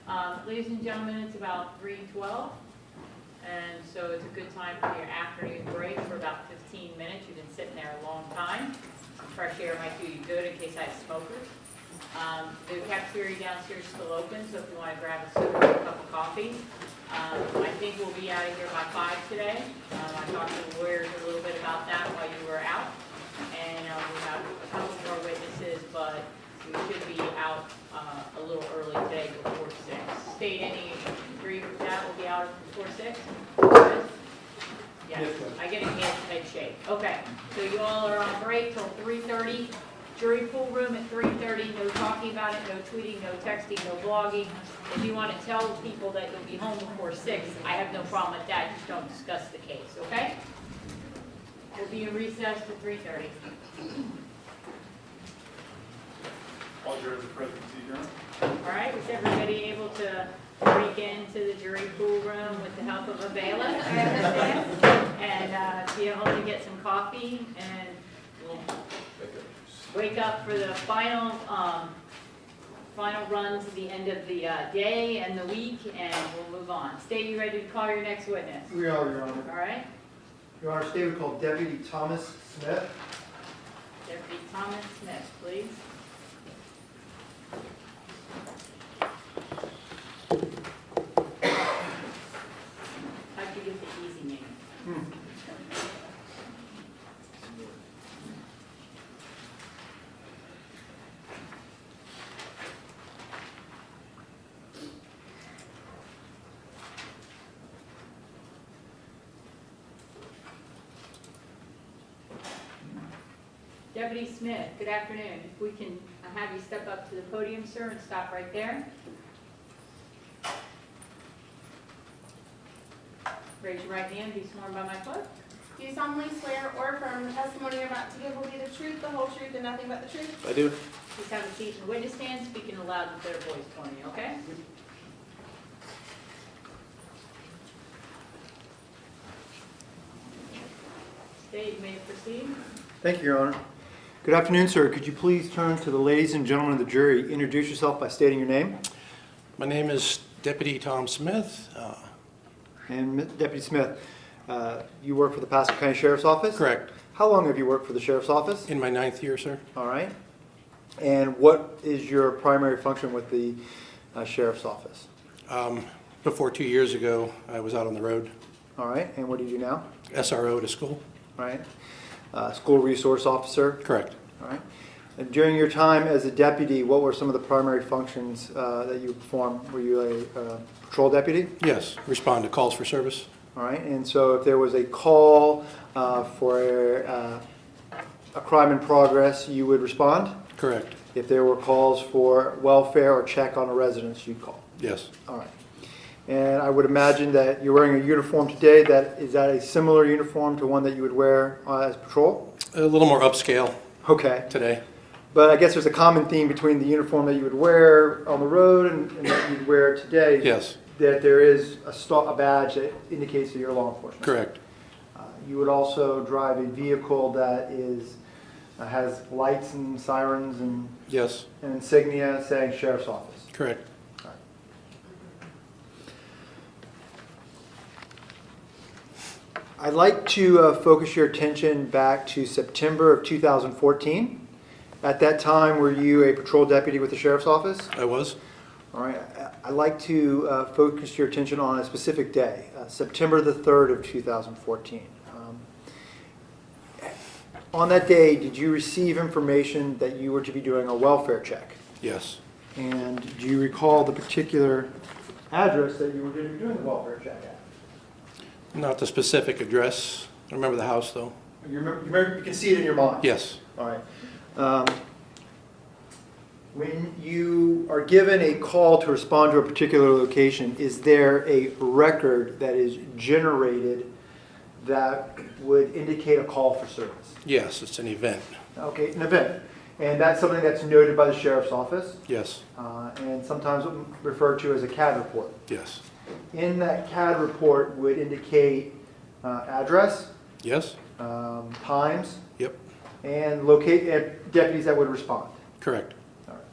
Honor. Ladies and gentlemen, it's about 3:12, and so it's a good time for your afternoon break for about 15 minutes. You've been sitting there a long time. Fresh air might do you good in case I have smokers. The cafeteria downstairs is still open, so if you want to grab a soda or a cup of coffee. I think we'll be out of here by 5 today. I talked to the lawyers a little bit about that while you were out, and we have a couple more witnesses, but we should be out a little early today before 6. State, any agree with that? We'll be out before 6? Yes, Yes, ma'am. I get a head shake. Okay, so you all are on break till 3:30. Jury pool room at 3:30. No talking about it, no tweeting, no texting, no blogging. If you want to tell people that you'll be home before 6, I have no problem with that. Just don't discuss the case, okay? We'll be in recess to 3:30. All jurors are present, adjourned. All right, was everybody able to break into the jury pool room with the help of a bailiff, I understand? And be able to get some coffee and wake up for the final run to the end of the day and the week, and we'll move on. State, you ready to call your next witness? We are, Your Honor. All right, Your Honor, State would call Deputy Thomas Smith. Deputy Thomas Smith, please. How'd you get the easy name? Deputy Smith, good afternoon. If we can have you step up to the podium, sir, and stop right there. Raise your right hand, be sworn by my clerk. Do you solemnly swear or affirm the testimony you're about to give will be the truth, the whole truth, and nothing but the truth? I do. Please have a seat in the witness stand, speak in a loud and clear voice for me, okay? State, you may proceed. Thank you, Your Honor. Good afternoon, sir. Could you please turn to the ladies and gentlemen of the jury, introduce yourself by stating your name? My name is Deputy Tom Smith. And Deputy Smith, you work for the Pasco County Sheriff's Office? Correct. How long have you worked for the Sheriff's Office? In my 9th year, sir. All right. And what is your primary function with the Sheriff's Office? Before 2 years ago, I was out on the road, All right. And what do you do now? SRO to school. All right. School Resource Officer? Correct. All right. And during your time as a deputy, what were some of the primary functions that you performed? Were you a patrol deputy? Yes, respond to calls for service. All right. And so if there was a call for a crime in progress, you would respond? Correct. If there were calls for welfare or check on a residence, you'd call? Yes. All right. And I would imagine that you're wearing a uniform today. Is that a similar uniform to one that you would wear as patrol? A little more upscale Okay. today. But I guess there's a common theme between the uniform that you would wear on the road and that you'd wear today. Yes. That there is a badge that indicates that you're law enforcement. Correct. You would also drive a vehicle that has lights and sirens and Yes. insignia saying Sheriff's Office. Correct. I'd like to focus your attention back to September of 2014. At that time, were you a patrol deputy with the Sheriff's Office? I was. All right. I'd like to focus your attention on a specific day, September the 3rd of 2014. On that day, did you receive information that you were to be doing a welfare check? Yes. And do you recall the particular address that you were going to be doing the welfare check at? Not the specific address. I remember the house, though. You can see it in your mind? Yes. All right. When you are given a call to respond to a particular location, is there a record that is generated that would indicate a call for service? Yes, it's an event. Okay, an event. And that's something that's noted by the Sheriff's Office, Yes. and sometimes referred to as a CAD report. Yes. In that CAD report would indicate address, Yes. times, Yep. and deputies that would respond. Correct. All right.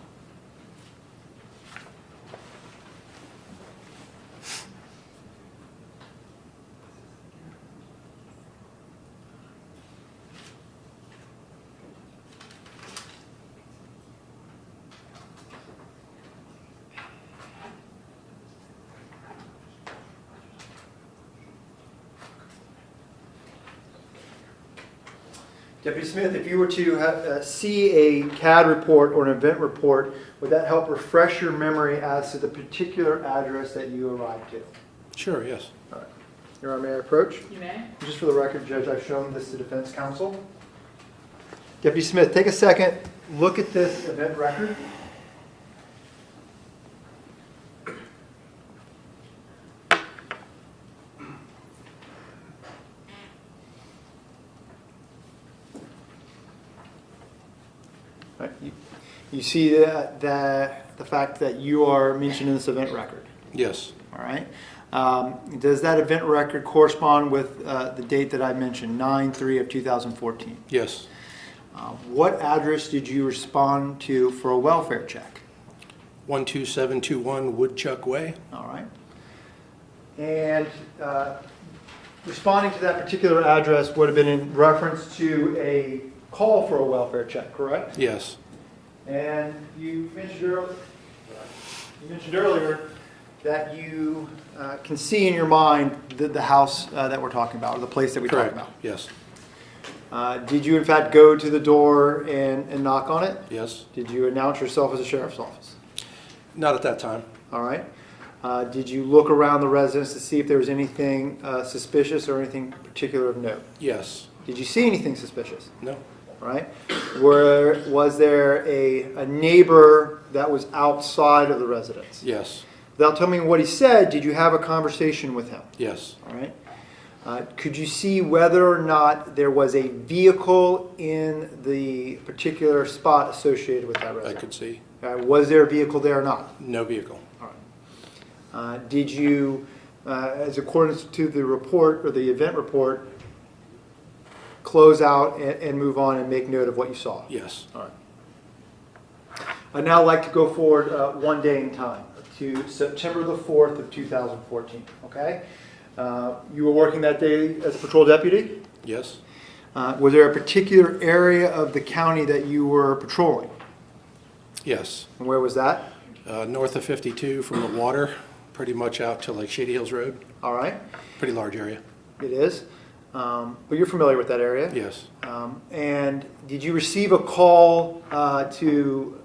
Deputy Smith, if you were to see a CAD report or an event report, would that help refresh your memory as to the particular address that you arrived to? Sure, yes. All right. Your Honor, may I approach? You may. Just for the record, Judge, I've shown this to defense counsel. Deputy Smith, take a second, look at this event record. Right, you see the fact that you are mentioned in this event record. Yes. All right. Does that event record correspond with the date that I mentioned, 9/3 of 2014? Yes. What address did you respond to for a welfare check? 12721 Woodchuck Way. All right. And responding to that particular address would have been in reference to a call for a welfare check, correct? Yes. And you mentioned earlier that you can see in your mind the house that we're talking about, or the place that we talked Correct. about. Yes. Did you in fact go to the door and knock on it? Yes. Did you announce yourself as a sheriff's office? Not at that time. All right. Did you look around the residence to see if there was anything suspicious or anything particular of note? Yes. Did you see anything suspicious? No. All right. Was there a neighbor that was outside of the residence? Yes. Without telling me what he said, did you have a conversation with him? Yes. All right. Could you see whether or not there was a vehicle in the particular spot associated with that I residence? could see. Was there a vehicle there or not? No vehicle. All right. Did you, as accordance to the report or the event report, close out and move on and make note of what you saw? Yes. All right. I'd now like to go forward one day in time to September the 4th of 2014, okay? You were working that day as a patrol deputy? Yes, Was there a particular area of the county that you were patrolling? yes. And where was that? North of 52 from the water, pretty much out to like Shady Hills Road. All right, Pretty large area. it is. But you're familiar with that area? Yes, And did you receive a call to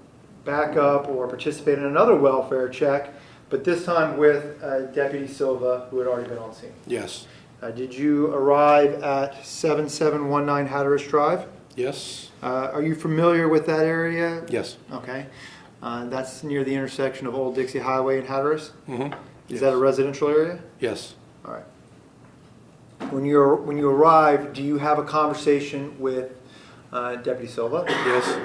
back up or participate in another welfare check, but this time with Deputy Silva, who had already been on scene? yes, Did you arrive at 7719 Hatteras Drive? yes, Are you familiar with that area? yes. Okay. That's near the intersection of Old Dixie Highway and Hatteras? Mm-hmm. Is that a residential area? Yes, All right. When you arrive, do you have a conversation with Deputy Silva? yes,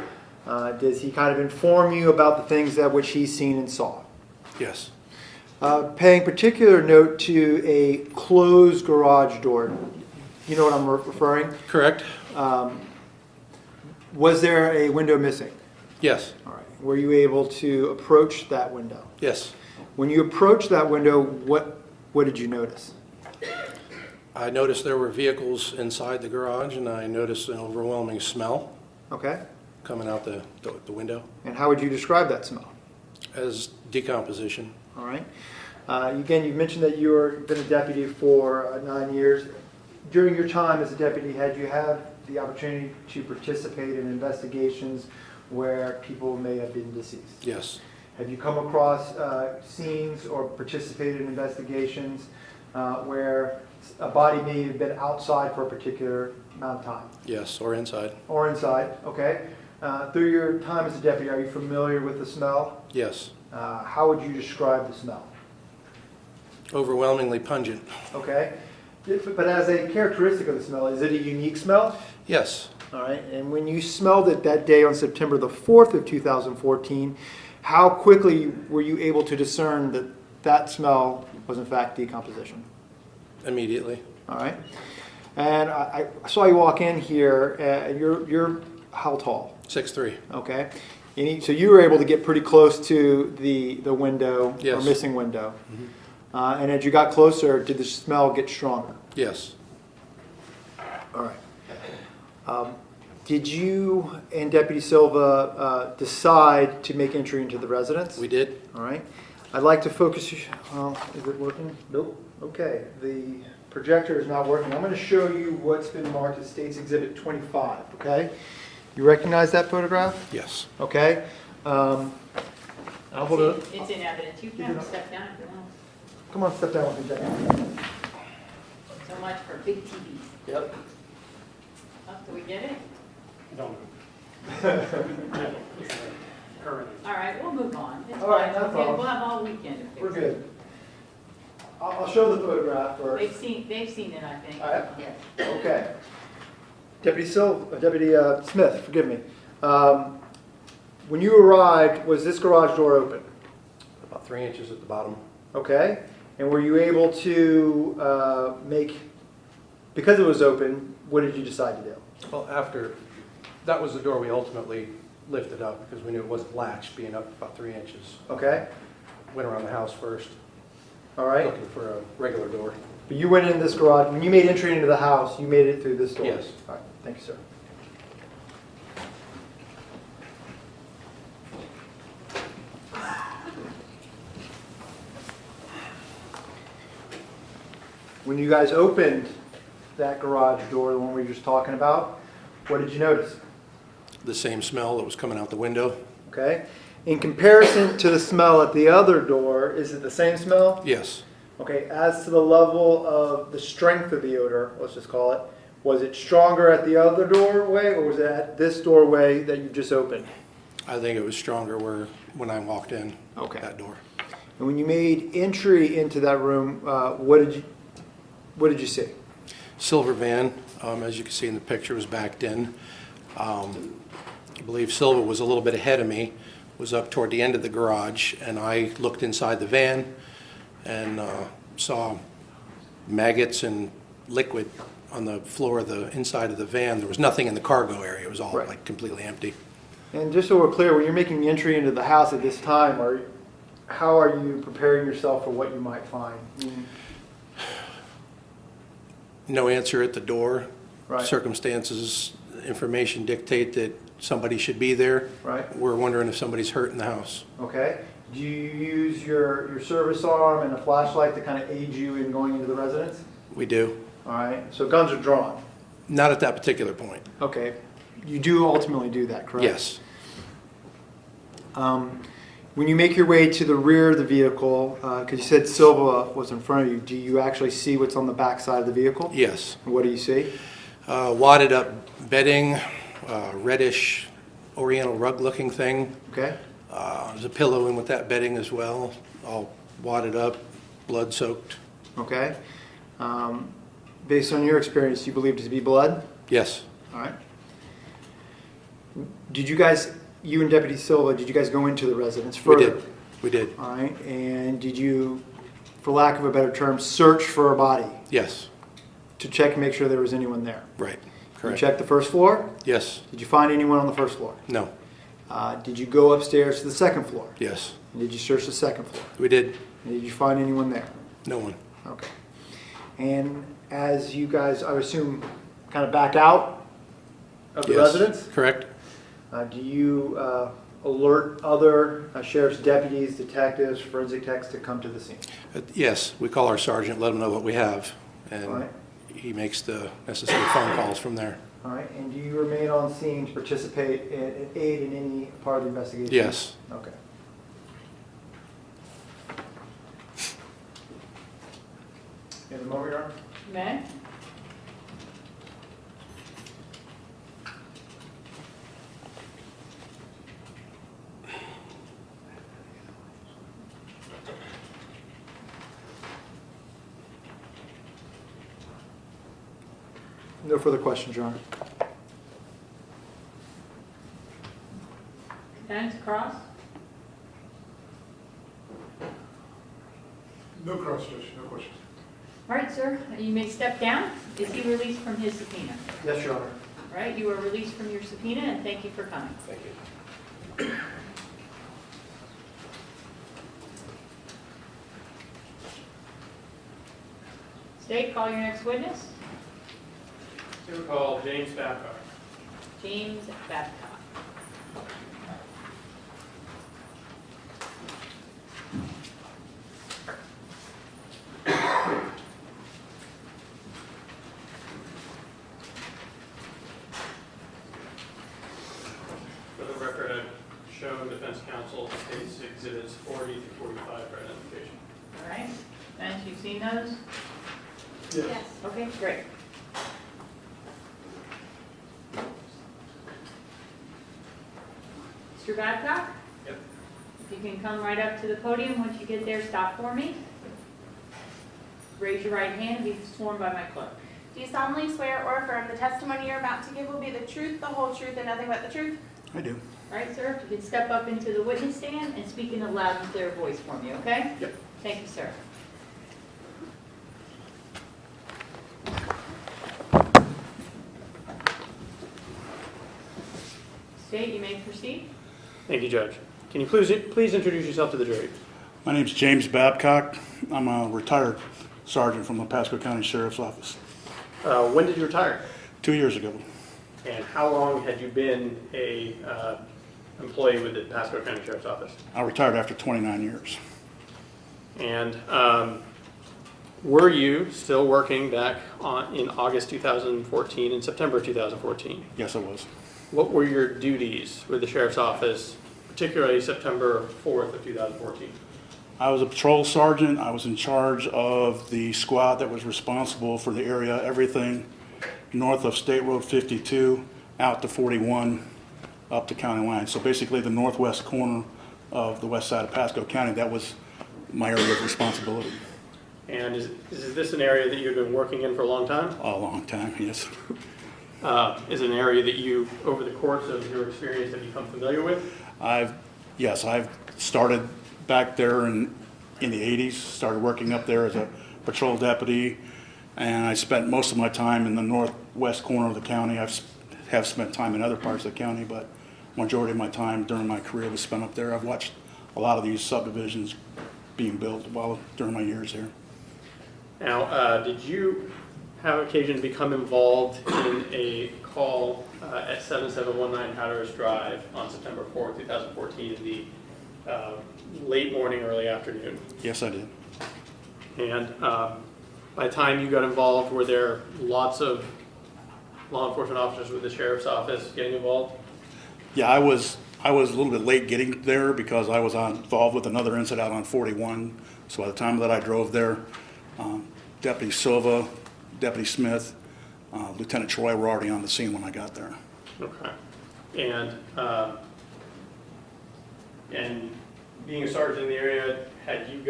Does he kind of inform you about the things that which he's seen and saw? yes, Paying particular note to a closed garage door. You know what I'm referring? correct? Was there a window missing? Yes, All right. Were you able to approach that window? yes. When you approached that window, what did you notice? I noticed there were vehicles inside the garage, and I noticed an overwhelming smell Okay. coming out the window And how would you describe that smell? as decomposition. All right. Again, you mentioned that you've been a deputy for 9 years. During your time as a deputy, had you had the opportunity to participate in investigations where people may have been deceased? Yes, Have you come across scenes or participated in investigations where a body may have been outside for a particular amount of time? yes, or inside. Or inside, okay. Through your time as a deputy, are you familiar with the smell? Yes, How would you describe the smell? overwhelmingly pungent. Okay. But as a characteristic of the smell, is it a unique smell? Yes, All right. And when you smelled it that day on September the 4th of 2014, how quickly were you able to discern that that smell was in fact decomposition? immediately. All right. And I saw you walk in here. You're how tall? 6'3". Okay. So you were able to get pretty close to the window or Yes. missing window. And as you got closer, did the smell get stronger? Yes, All right. Did you and Deputy Silva decide to make entry into the residence? we did. All right. I'd like to focus. Well, is it working? Nope. Okay. The projector is not working. I'm going to show you what's been marked as State's Exhibit 25. Okay. You recognize that photograph? Yes, Okay. I'll hold it. It's in evidence. You can step down if you want. Come on, step down with me, Jack. So much for big TVs. Yep. Oh, do we get it? Don't. Currently. All right, we'll move on. It's All right, fine. no problem. We'll have all weekend to fix We're it. good. I'll show the photograph first. They've seen it, I think. All right. Yes. Okay. Deputy Smith, forgive me. When you arrived, was this garage door open? about 3 inches at the bottom. Okay. And were you able to because it was open, what did you decide to do? Well, that was the door we ultimately lifted up because we knew it wasn't latched, being up about 3 inches. Okay. Went around the house first, All right. looking for a regular door. But you went in this garage, when you made entry into the house, you made it through this door? Yes. All right. Thank you, sir. When you guys opened that garage door, the one we were just talking about, what did you notice? The same smell that was coming out the window. Okay. In comparison to the smell at the other door, is it the same smell? Yes, Okay. As to the level of the strength of the odor, let's just call it, was it stronger at the other doorway or was it at this doorway that you just opened? I think it was stronger when I walked in Okay. that door. And when you made entry into that room, what did you see? Silver van, as you can see in the picture, was backed in. I believe Silva was a little bit ahead of me, was up toward the end of the garage, and I looked inside the van and saw maggots and liquid on the floor of the inside of the van. There was nothing in the cargo area. It was all Right. like completely empty. And just so we're clear, when you're making entry into the house at this time, how are you preparing yourself for what you might find? No answer at the door. Right. Circumstances, information dictate that somebody should be there. Right. We're wondering if somebody's hurt in the house. Okay. Do you use your service arm and a flashlight to kind of aid you in going into the residence? We do. All right. So guns are drawn. Not at that particular point. Okay. You do ultimately do that, correct? Yes. When you make your way to the rear of the vehicle, because you said Silva was in front of you, do you actually see what's on the back side of the vehicle? Yes. And what do you see? Wadded up bedding, reddish oriental rug looking thing. Okay. There's a pillow in with that bedding as well, all wadded up, blood soaked. Okay. Based on your experience, you believe it to be blood? Yes. All right. Did you guys, you and Deputy Silva, did you guys go into the residence We further? did. We did. All right. And did you, for lack of a better term, search for a body Yes. to check and make sure there was anyone there? Right. You Correct. checked the first floor? Yes. Did you find anyone on the first floor? No. Did you go upstairs to the second floor? Yes. And did you search the second floor? We did. And did you find anyone there? No one. Okay. And as you guys, I would assume, kind of back out of the Yes. residence, Correct. do you alert other sheriff's deputies, detectives, forensic techs to come to the scene? Yes. We call our sergeant, let him know what we have, All and right. he makes the necessary phone calls from there. All right. And do you remain on scene to participate and aid in any part of the investigation? Yes. Okay. You have a moment, Your Honor? May? No further questions, Your Honor. Defense, cross? No cross, Judge, no questions. All right, sir, you may step down. Is he released from his subpoena? Yes, Your Honor. All right, you are released from your subpoena, and thank you for coming. Thank you. State, call your next witness. To call James Babcock. James Babcock. For the record, I've shown defense counsel state's exhibits 40 to 45 for identification. All right, Vance, you've seen those? Yes. Okay, great. Mr. Babcock? Yep. If you can come right up to the podium, once you get there, stop for me. Raise your right hand and be sworn by my clerk. Do you solemnly swear or affirm the testimony you're about to give will be the truth, the whole truth, and nothing but the truth? I do. All right, sir, if you could step up into the witness stand and speak in a loud and clear voice for me, okay? Yep. Thank you, sir. State, you may proceed. Thank you, Judge. Can you please introduce yourself to the jury? My name's James Babcock. I'm a retired sergeant from the Pasco County Sheriff's Office. When did you retire? 2 years ago. And how long had you been a employee with the Pasco County Sheriff's Office? I retired after 29 years. And were you still working back in August 2014 and September 2014? Yes, I was. What were your duties with the Sheriff's Office, particularly September 4th of 2014? I was a patrol sergeant. I was in charge of the squad that was responsible for the area, everything north of State Road 52 out to 41 up to county line. So basically the northwest corner of the west side of Pasco County, that was my area of responsibility. And is this an area that you've been working in for a long time? A long time, yes. Is it an area that you, over the course of your experience, have become familiar with? I've started back there in the 80s, started working up there as a patrol deputy, and I spent most of my time in the northwest corner of the county. I have spent time in other parts of the county, but majority of my time during my career was spent up there. I've watched a lot of these subdivisions being built during my years here. Now, did you have occasion to become involved in a call at 7719 Hatteras Drive on September 4th, 2014 in the late morning, early afternoon. Yes, I did. And by the time you got involved, were there lots of law enforcement officers with the sheriff's office getting involved? Yeah, I was a little bit late getting there because I was involved with another incident out on 41. So by the time that I drove there, Deputy Silva, Deputy Smith, Lieutenant Troy were already on the scene when I got there. Okay. And being a sergeant in the area, did you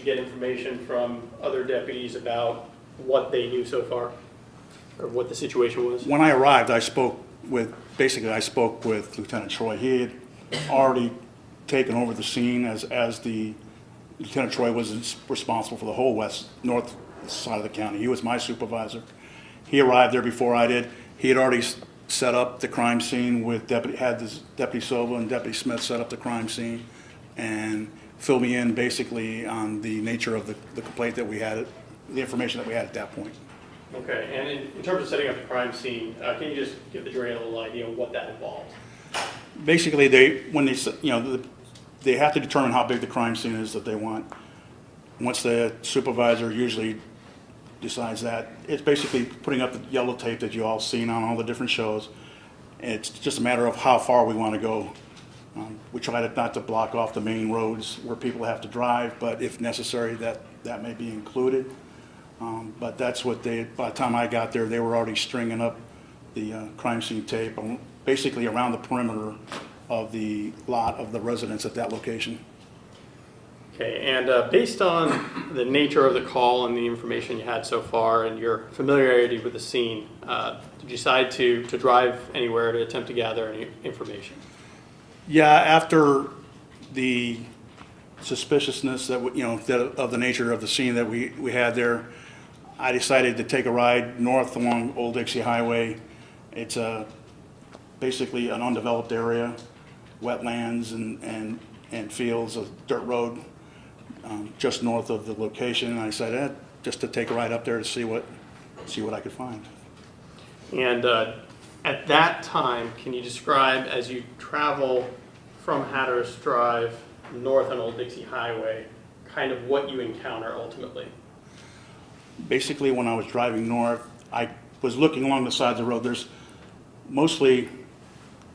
get information from other deputies about what they knew so far? Or what the situation was? When I arrived, I spoke with Lieutenant Troy. He had already taken over the scene as the Lieutenant Troy was responsible for the whole north side of the county. He was my supervisor. He arrived there before I did. He had already set up the crime scene with Deputy Silva and Deputy Smith set up the crime scene and filled me in basically on the nature of the complaint that we had, the information that we had at that point. Okay, and in terms of setting up the crime scene, can you just give the jury a little idea of what that involves? Basically, they have to determine how big the crime scene is that they want. Once the supervisor usually decides that, it's basically putting up the yellow tape that you all seen on all the different shows. It's just a matter of how far we want to go. We try not to block off the main roads where people have to drive, but if necessary, that may be included. But that's what by the time I got there, they were already stringing up the crime scene tape basically around the perimeter of the lot of the residents at that location. Okay, and based on the nature of the call and the information you had so far and your familiarity with the scene, did you decide to drive anywhere to attempt to gather any information? Yeah, after the suspiciousness of the nature of the scene that we had there, I decided to take a ride north along Old Dixie Highway. It's basically an undeveloped area, wetlands and fields, a dirt road just north of the location. And I decided just to take a ride up there to see what I could find. And at that time, can you describe, as you travel from Hatteras Drive north on Old Dixie Highway, kind of what you encounter ultimately? Basically, when I was driving north, I was looking along the sides of the road.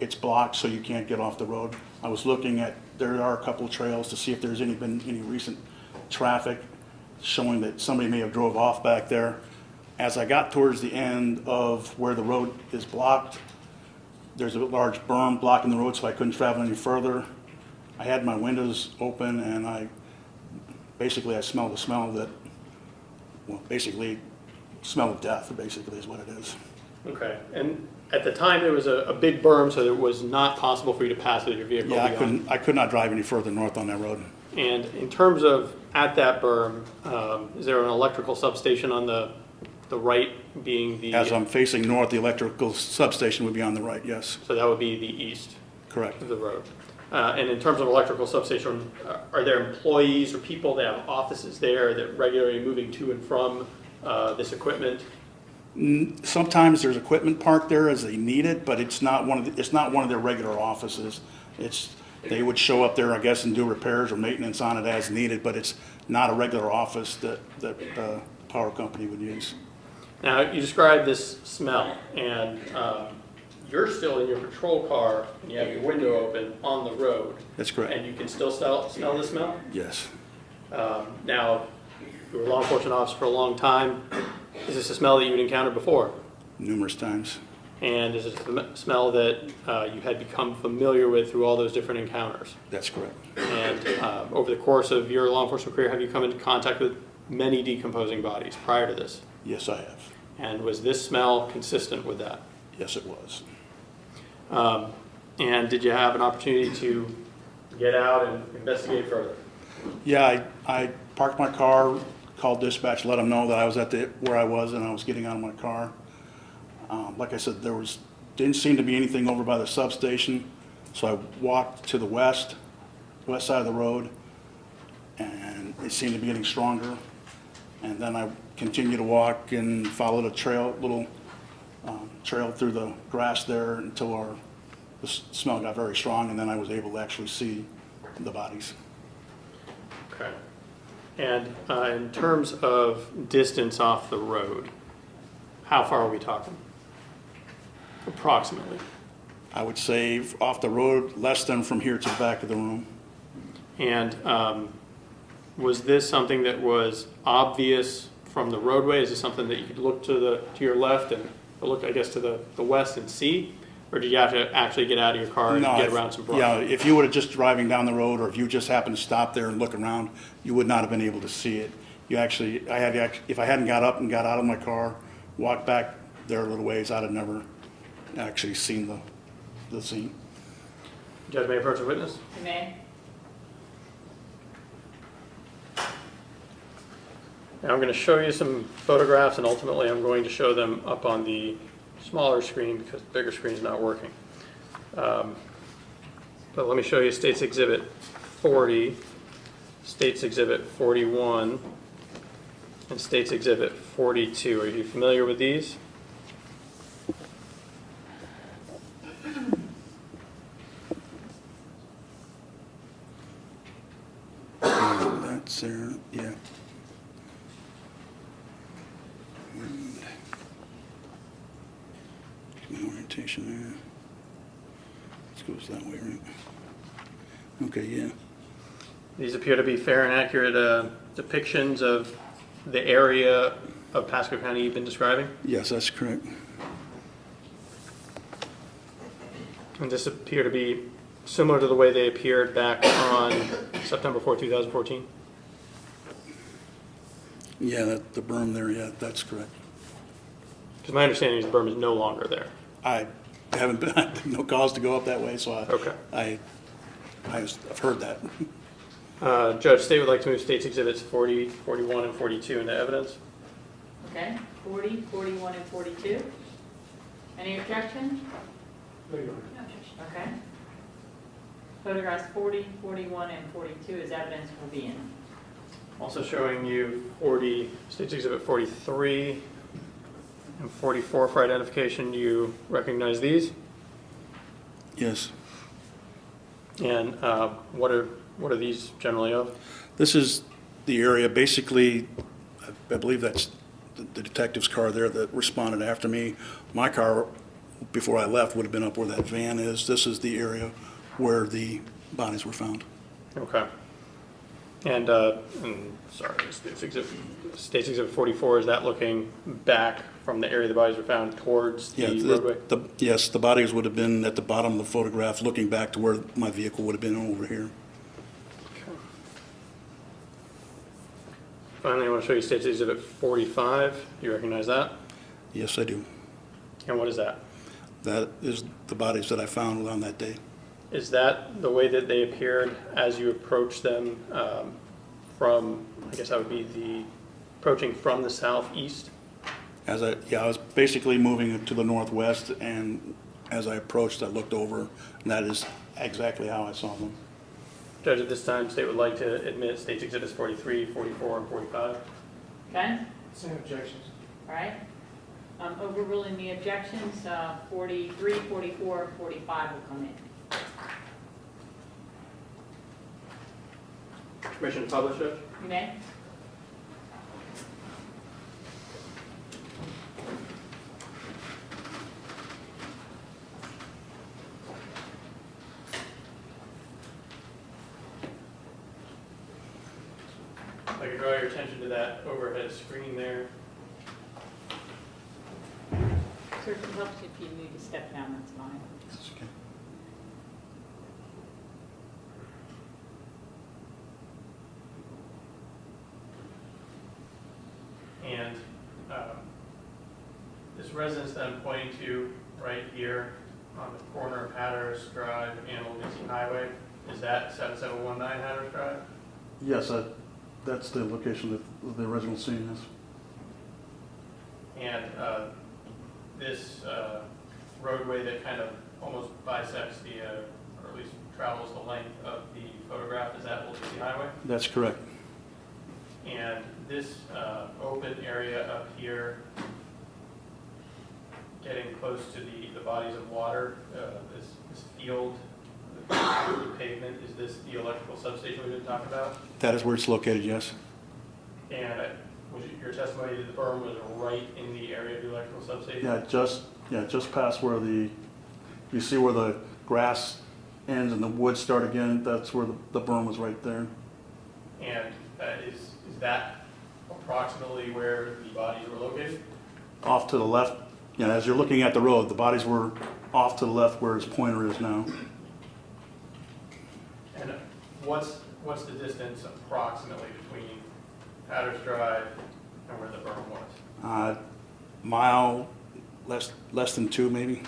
It's blocked, so you can't get off the road. I was looking there are a couple of trails to see if there's been any recent traffic showing that somebody may have drove off back there. As I got towards the end of where the road is blocked, there's a large berm blocking the road, so I couldn't travel any further. I had my windows open, and I smelled the smell that, smell of death, basically, is what it is. Okay, and at the time there was a big berm, so it was not possible for you to pass with your vehicle. Yeah, I could not drive any further north on that road. And in terms of at that berm, is there an electrical substation on the right being the... As I'm facing north, the electrical substation would be on the right, yes. So that would be the east. Correct. Of the road. And in terms of electrical substation, are there employees or people that have offices there that regularly moving to and from this equipment? Sometimes there's equipment parked there as they need it, but it's not one of their regular offices. They would show up there, I guess, and do repairs or maintenance on it as needed, but it's not a regular office that the power company would use. Now, you described this smell, and you're still in your patrol car, and you have your window open on the road. That's correct. And you can still smell the smell? Yes. Now, you were a law enforcement officer for a long time. Is this a smell that you had encountered before? Numerous times. And is it a smell that you had become familiar with through all those different encounters? That's correct. And over the course of your law enforcement career, have you come into contact with many decomposing bodies prior to this? Yes, I have. And was this smell consistent with that? Yes, it was. And did you have an opportunity to get out and investigate further? Yeah, I parked my car, called dispatch, let them know that I was where I was and I was getting out of my car. Like I said, didn't seem to be anything over by the substation, so I walked to the west side of the road, and it seemed to be getting stronger. And then I continued to walk and followed a trail, little trail through the grass there until the smell got very strong, and then I was able to actually see the bodies. Okay. And in terms of distance off the road, how far are we talking? Approximately. I would say off the road, less than from here to the back of the room. And was this something that was obvious from the roadway? Is this something that you could look to your left and look, I guess, to the west and see? Or did you have to actually get out of your car and get around some brush? Yeah, if you were just driving down the road, or if you just happened to stop there and look around, you would not have been able to see it. If I hadn't got up and got out of my car, walked back there a little ways, I'd have never actually seen the scene. Judge may approach a witness. You may. Now I'm going to show you some photographs, and ultimately I'm going to show them up on the smaller screen because the bigger screen is not working. But let me show you State's Exhibit 40, State's Exhibit 41, and State's Exhibit 42. Are you familiar with these? That's there, yeah. Orientation there. This goes that way, right? Okay, yeah. These appear to be fair and accurate depictions of the area of Pasco County you've been describing? Yes, that's correct. And this appear to be similar to the way they appeared back on September 4, 2014? Yeah, the berm there, yeah, that's correct. Because my understanding is the berm is no longer there. I haven't been, I have no cause to go up that way, so Okay. I've heard that. Judge, State would like to move State's Exhibits 40, 41, and 42 into evidence. Okay, 40, 41, and 42. Any objection? No, Your Honor. Okay. Photographs 40, 41, and 42 as evidence will be in. Also showing you State's Exhibit 43 and 44 for identification. You recognize these? Yes. And what are these generally of? This is the area, basically, I believe that's the detective's car there that responded after me. My car, before I left, would have been up where that van is. This is the area where the bodies were found. Okay. And sorry, State's Exhibit 44, is that looking back from the area the bodies were found towards the roadway? Yes, the bodies would have been at the bottom of the photograph, looking back to where my vehicle would have been over here. Okay. Finally, I want to show you State's Exhibit 45. Do you recognize that? Yes, I do. And what is that? That is the bodies that I found on that day. Is that the way that they appeared as you approached them from, I guess that would be approaching from the southeast? I was basically moving to the northwest, and as I approached, I looked over, and that is exactly how I saw them. Judge, at this time, State would like to admit State's Exhibits 43, 44, and 45. Okay, Same objections. all right. Overruling the objections, 43, 44, 45 will come in. Permission to publish, Judge? You may. If I could draw your attention to that overhead screen there. Sir, if it helps you if you need to step down, that's fine. That's okay. And this residence that I'm pointing to right here on the corner of Hatteras Drive and Old Dixie Highway, is that 7719 Hatteras Drive? Yes, that's the location that the original scene is. And this roadway that kind of almost bisects or at least travels the length of the photograph, is that Old Dixie Highway? That's correct. And this open area up here, getting close to the bodies of water, this field, the pavement, is this the electrical substation we've been talking about? That is where it's located, yes. And was your testimony that the berm was right in the area of the electrical substation? Just past where you see where the grass ends and the woods start again, that's where the berm was right there. And is that approximately where the bodies were located? Off to the left, as you're looking at the road, the bodies were off to the left where his pointer is now. And what's the distance approximately between Hatters Drive and where the berm was? Mile, less than 2 maybe.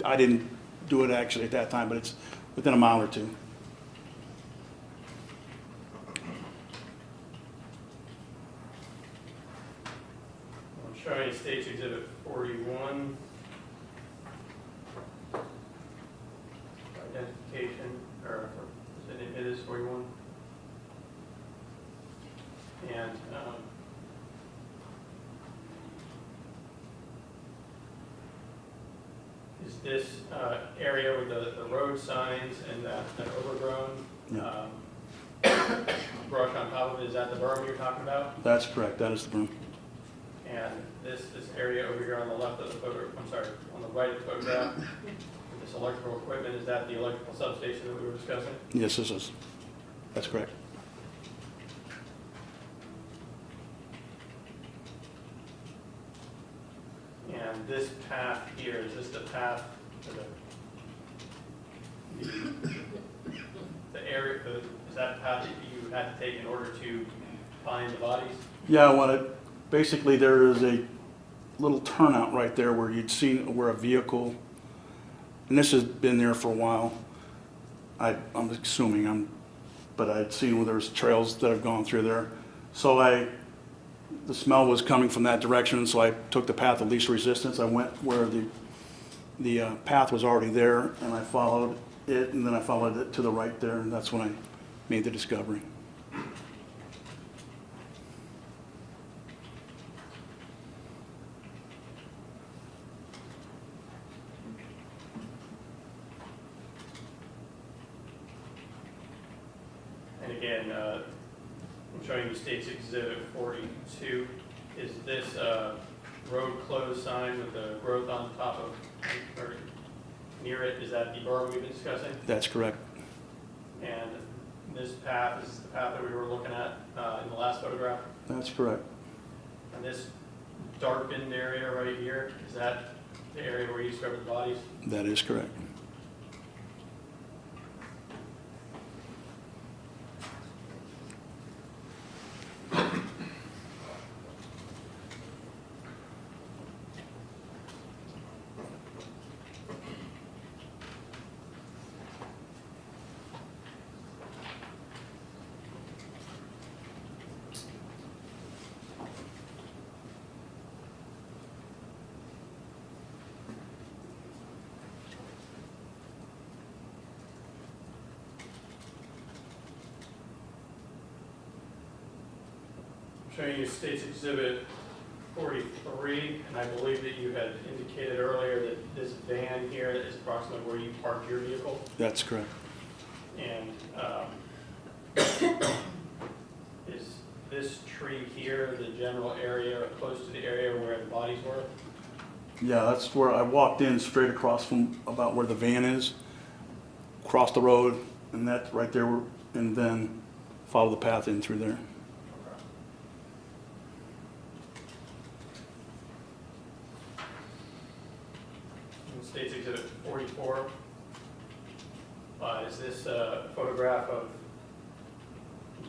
I didn't do it actually at that time, but it's within a mile or 2. I'm showing you State's Exhibit 41. Identification, or it is 41. And is this area with the road signs and that overgrown brush on top of it, is that the berm you're talking about? That's correct, that is the berm. And this area over here on the left of the photograph, I'm sorry, on the right of the photograph, this electrical equipment, is that the electrical substation that we were discussing? Yes, this is. That's correct. And this path here, is this the path to the area, is that the path that you had to take in order to find the bodies? Yeah, basically there is a little turnout right there where you'd seen where a vehicle, and this has been there for a while, I'm assuming, but I'd seen where there's trails that have gone through there. So the smell was coming from that direction, so I took the path of least resistance. I went where the path was already there, and I followed it, and then I followed it to the right there, and that's when I made the discovery. And again, I'm showing you State's Exhibit 42. Is this road closed sign with the growth on top of, or near it, is that the berm we've been discussing? That's correct. And this path is the path that we were looking at in the last photograph? That's correct. And this darkened area right here, is that the area where you discovered the bodies? That is correct. Showing you State's Exhibit 43, and I believe that you had indicated earlier that this van here is approximately where you parked your vehicle. That's correct. And is this tree here the general area or close to the area where the bodies were? Yeah, that's where I walked in straight across from about where the van is, crossed the road, and that right there, and then follow the path in through there. State's Exhibit 44. Is this a photograph of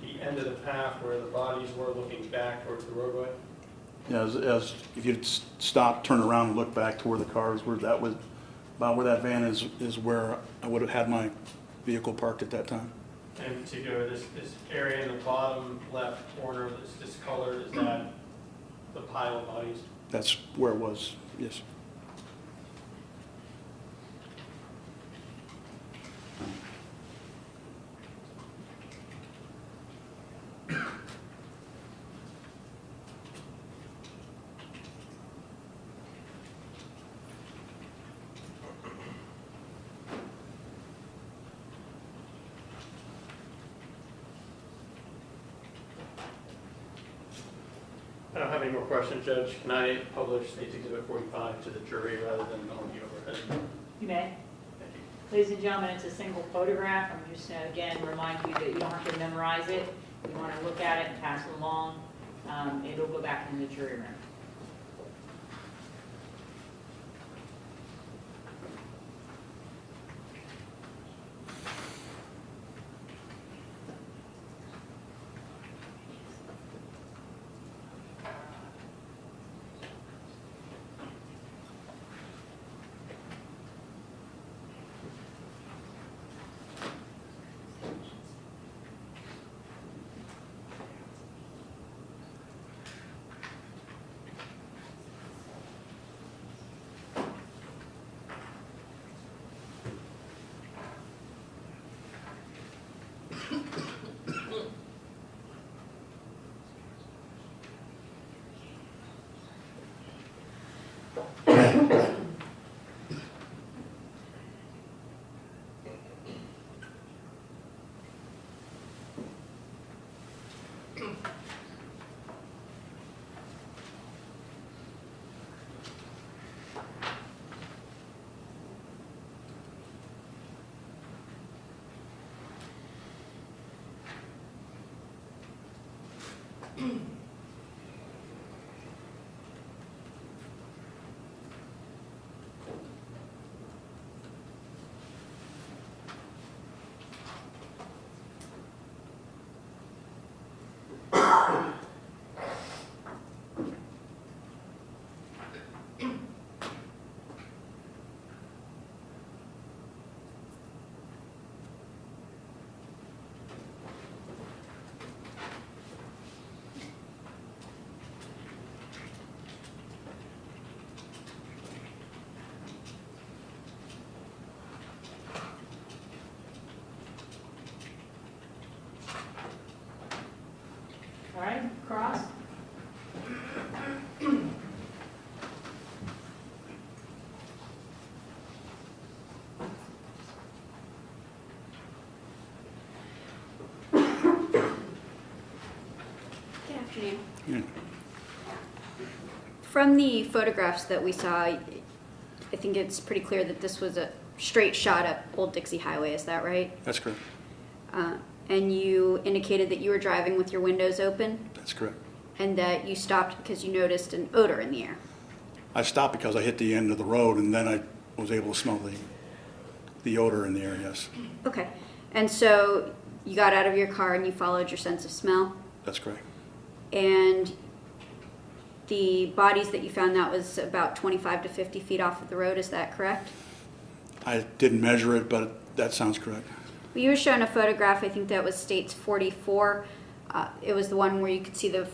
the end of the path where the bodies were looking back towards the roadway? Yeah, as if you'd stop, turn around, and look back to where the cars were, that was about where that van is where I would have had my vehicle parked at that time. And in particular, this area in the bottom left corner that's discolored, is that the pile of bodies? That's where it was, yes. have any more questions, Judge, can I publish State's Exhibit 45 to the jury rather than on the overhead? You may. Thank you. Ladies and gentlemen, it's a single photograph. I'm just going to, again, remind you that you don't have to memorize it. You want to look at it and pass it along. It'll go back in the jury room. All right, cross. Good afternoon. Yeah. From the photographs that we saw, I think it's pretty clear that this was a straight shot up Old Dixie Highway, is that right? That's correct. And you indicated that you were driving with your windows open That's correct. and that you stopped because you noticed an odor in the air. I stopped because I hit the end of the road, and then I was able to smell the odor in the air, yes. Okay. And so you got out of your car and you followed your sense of smell. That's correct. And the bodies that you found, that was about 25 to 50 feet off of the road, is that correct? I didn't measure it, but that sounds correct. Well, you were shown a photograph, I think that was States 44. It was the one where you could see the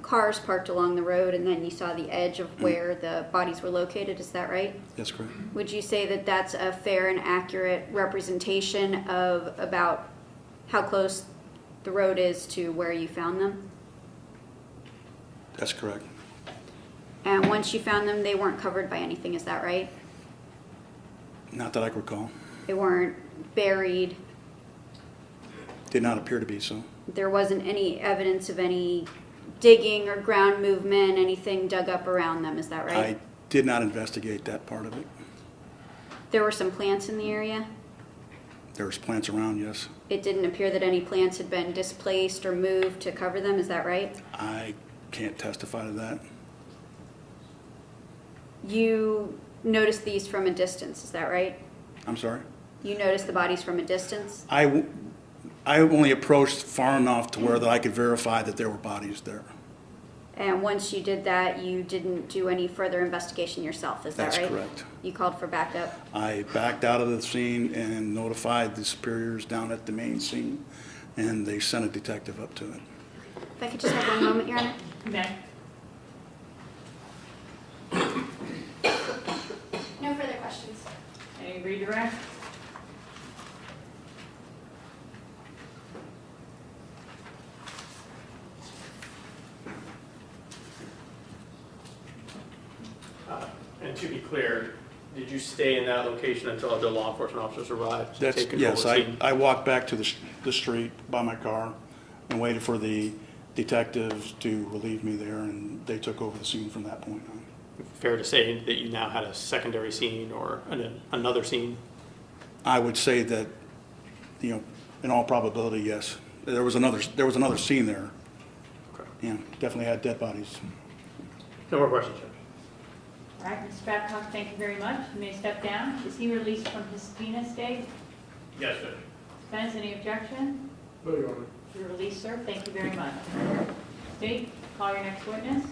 cars parked along the road, and then you saw the edge of where the bodies were located. Is that right? That's correct. Would you say that that's a fair and accurate representation of about how close the road is to where you found them? That's correct. And once you found them, they weren't covered by anything. Is that right? Not that I can recall. They weren't buried. Did not appear to be so. There wasn't any evidence of any digging or ground movement, anything dug up around them. Is that right? I did not investigate that part of it. There were some plants in the area. There's plants around, yes. It didn't appear that any plants had been displaced or moved to cover them. Is that right? I can't testify to that. You noticed these from a distance. Is that right? I'm sorry? You noticed the bodies from a distance? I only approached far enough to where that I could verify that there were bodies there. And once you did that, you didn't do any further investigation yourself. Is that right? That's correct. You called for backup? I backed out of the scene and notified the superiors down at the main scene, and they sent a detective up to it. If I could just have one moment, Your Honor. Okay. No further questions. Any redirect? And to be clear, did you stay in that location until the law enforcement officers arrived? That's, take control yes, of the scene? I walked back to the street by my car and waited for the detectives to relieve me there, and they took over the scene from that point on. Fair to say that you now had a secondary scene or another scene? I would say that, you know, in all probability, yes. There was another scene there. Okay. Yeah, definitely had dead bodies. No more questions, Judge. All right, Mr. Babcock, thank you very much. You may step down. Is he released from his subpoena state? Yes, Judge. Defense, any objection? No, Your Honor. You're released, sir. Thank you very much. State, call your next witness.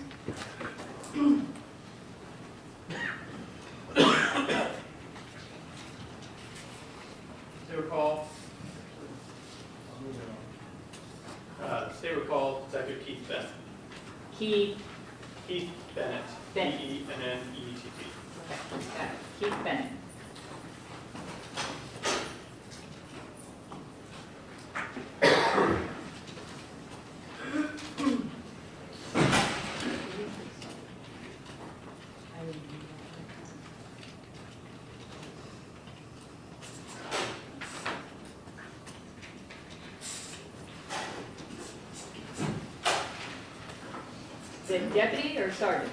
State recall Detective Keith Bennett. Keith Bennett. Bennett. B-E-N-N-E-T-T. Okay, got it. Keith Bennett. Is it deputy or sergeant?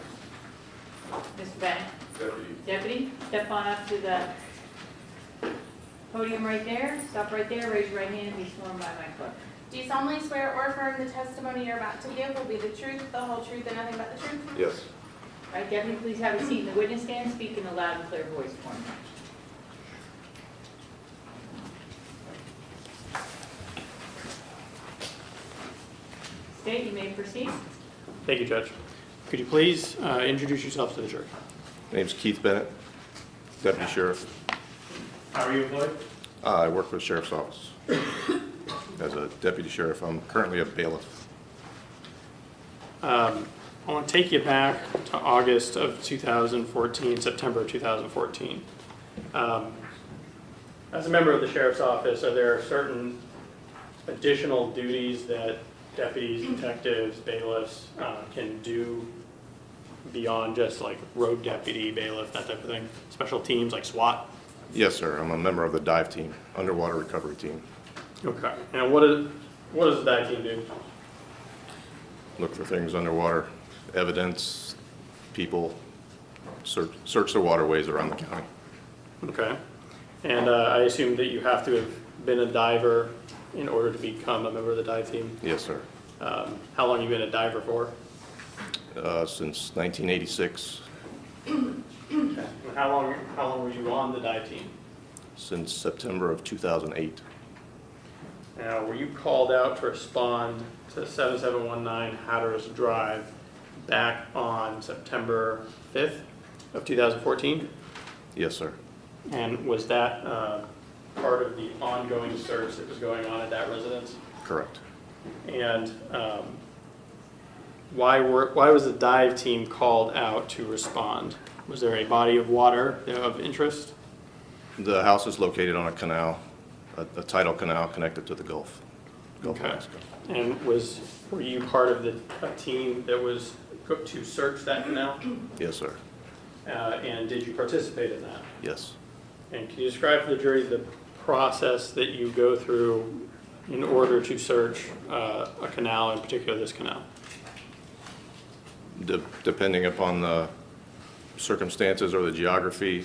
Mr. Bennett? Deputy. Deputy, step on up to the podium right there. Stop right there, raise your right hand and be sworn by my clerk. Do you solemnly swear or affirm the testimony you're about to give will be the truth, the whole truth, and nothing but the truth? Yes. All right, deputy, please have a seat in the witness stand. Speak in a loud and clear voice for me. State, you may proceed. Thank you, Judge. Could you please introduce yourself to the jury? My name's Keith Bennett, Deputy Sheriff. How are you employed? I work for the Sheriff's Office as a Deputy Sheriff. I'm currently a bailiff. I want to take you back to August of 2014, September of 2014. As a member of the Sheriff's Office, are there certain additional duties that deputies, detectives, bailiffs can do beyond just like road deputy, bailiff, that type of thing? Special teams like SWAT? Yes, sir. I'm a member of the dive team, underwater recovery team. Okay. And what does the dive team do? Look for things underwater, evidence, people, search the waterways around the county. Okay. And I assume that you have to have been a diver in order to become a member of the dive team? Yes, sir. How long have you been a diver for? Since 1986, Okay. And how long were you on the dive team? since September of 2008. Now, were you called out to respond to 7719 Hatteras Drive back on September 5th of 2014? Yes, sir. And was that part of the ongoing search that was going on at that residence? Correct. And why was the dive team called out to respond? Was there a body of water of interest? The house is located on a canal, a tidal canal connected to the Gulf of Okay. Mexico. And were you part of a team that was to search that canal? Yes, sir. And did you participate in that? Yes. And can you describe for the jury the process that you go through in order to search a canal, in particular this canal? Depending upon the circumstances or the geography,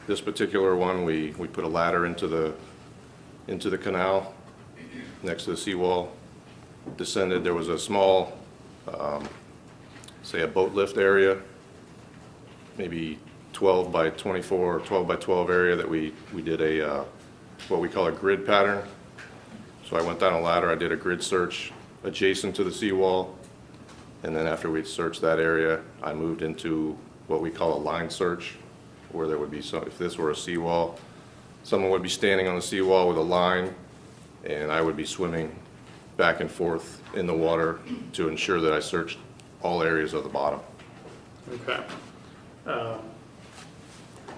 this particular one, we put a ladder into the canal next to the seawall, descended. There was a small, say a boat lift area, maybe 12 by 24 or 12 by 12 area that we did a, what we call a grid pattern. So I went down a ladder, I did a grid search adjacent to the seawall, and then after we'd searched that area, I moved into what we call a line search, where there would be some, if this were a seawall, someone would be standing on the seawall with a line, and I would be swimming back and forth in the water to ensure that I searched all areas of the bottom. Okay.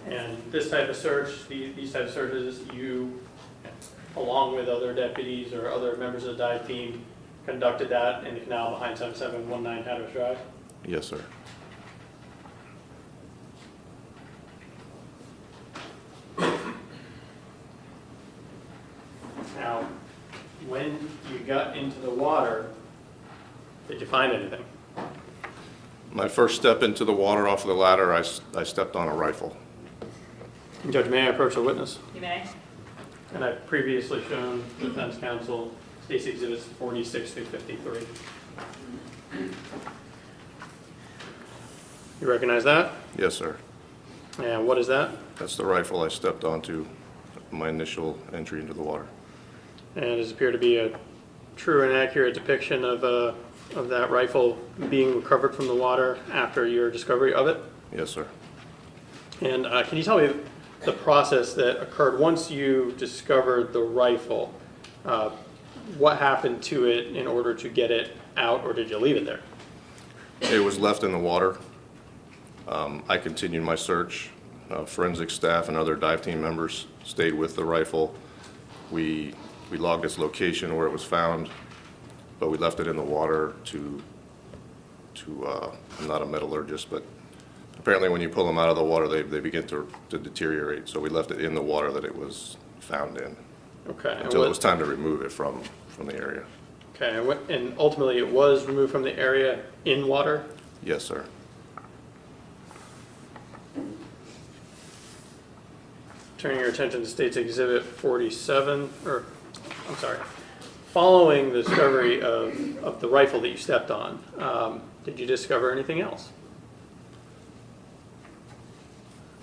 And this type of search, these type of searches, you, along with other deputies or other members of the dive team, conducted that in the canal behind 7719 Hatteras Drive? Yes, sir. Now, when you got into the water, Did you find anything? My first step into the water off of the ladder, I stepped on a rifle. Judge, may I approach the witness? You may. And I've previously shown the defense counsel State's Exhibits 46 through 53. You recognize that? Yes, sir. And what is that? That's the rifle I stepped onto my initial entry into the water. And does it appear to be a true and accurate depiction of that rifle being recovered from the water after your discovery of it? Yes, sir. And can you tell me the process that occurred once you discovered the rifle? What happened to it in order to get it out, or did you leave it there? It was left in the water. I continued my search. Forensic staff and other dive team members stayed with the rifle. We logged its location where it was found, but we left it in the water to I'm not a metallurgist, but apparently when you pull them out of the water, they begin to deteriorate. So we left it in the water that it was found in. Okay. Until it was time to remove it from the area. Okay, and ultimately it was removed from the area in water? Yes, sir. Turning your attention to State's Exhibit 47, or, I'm sorry, following the discovery of the rifle that you stepped on, did you discover anything else?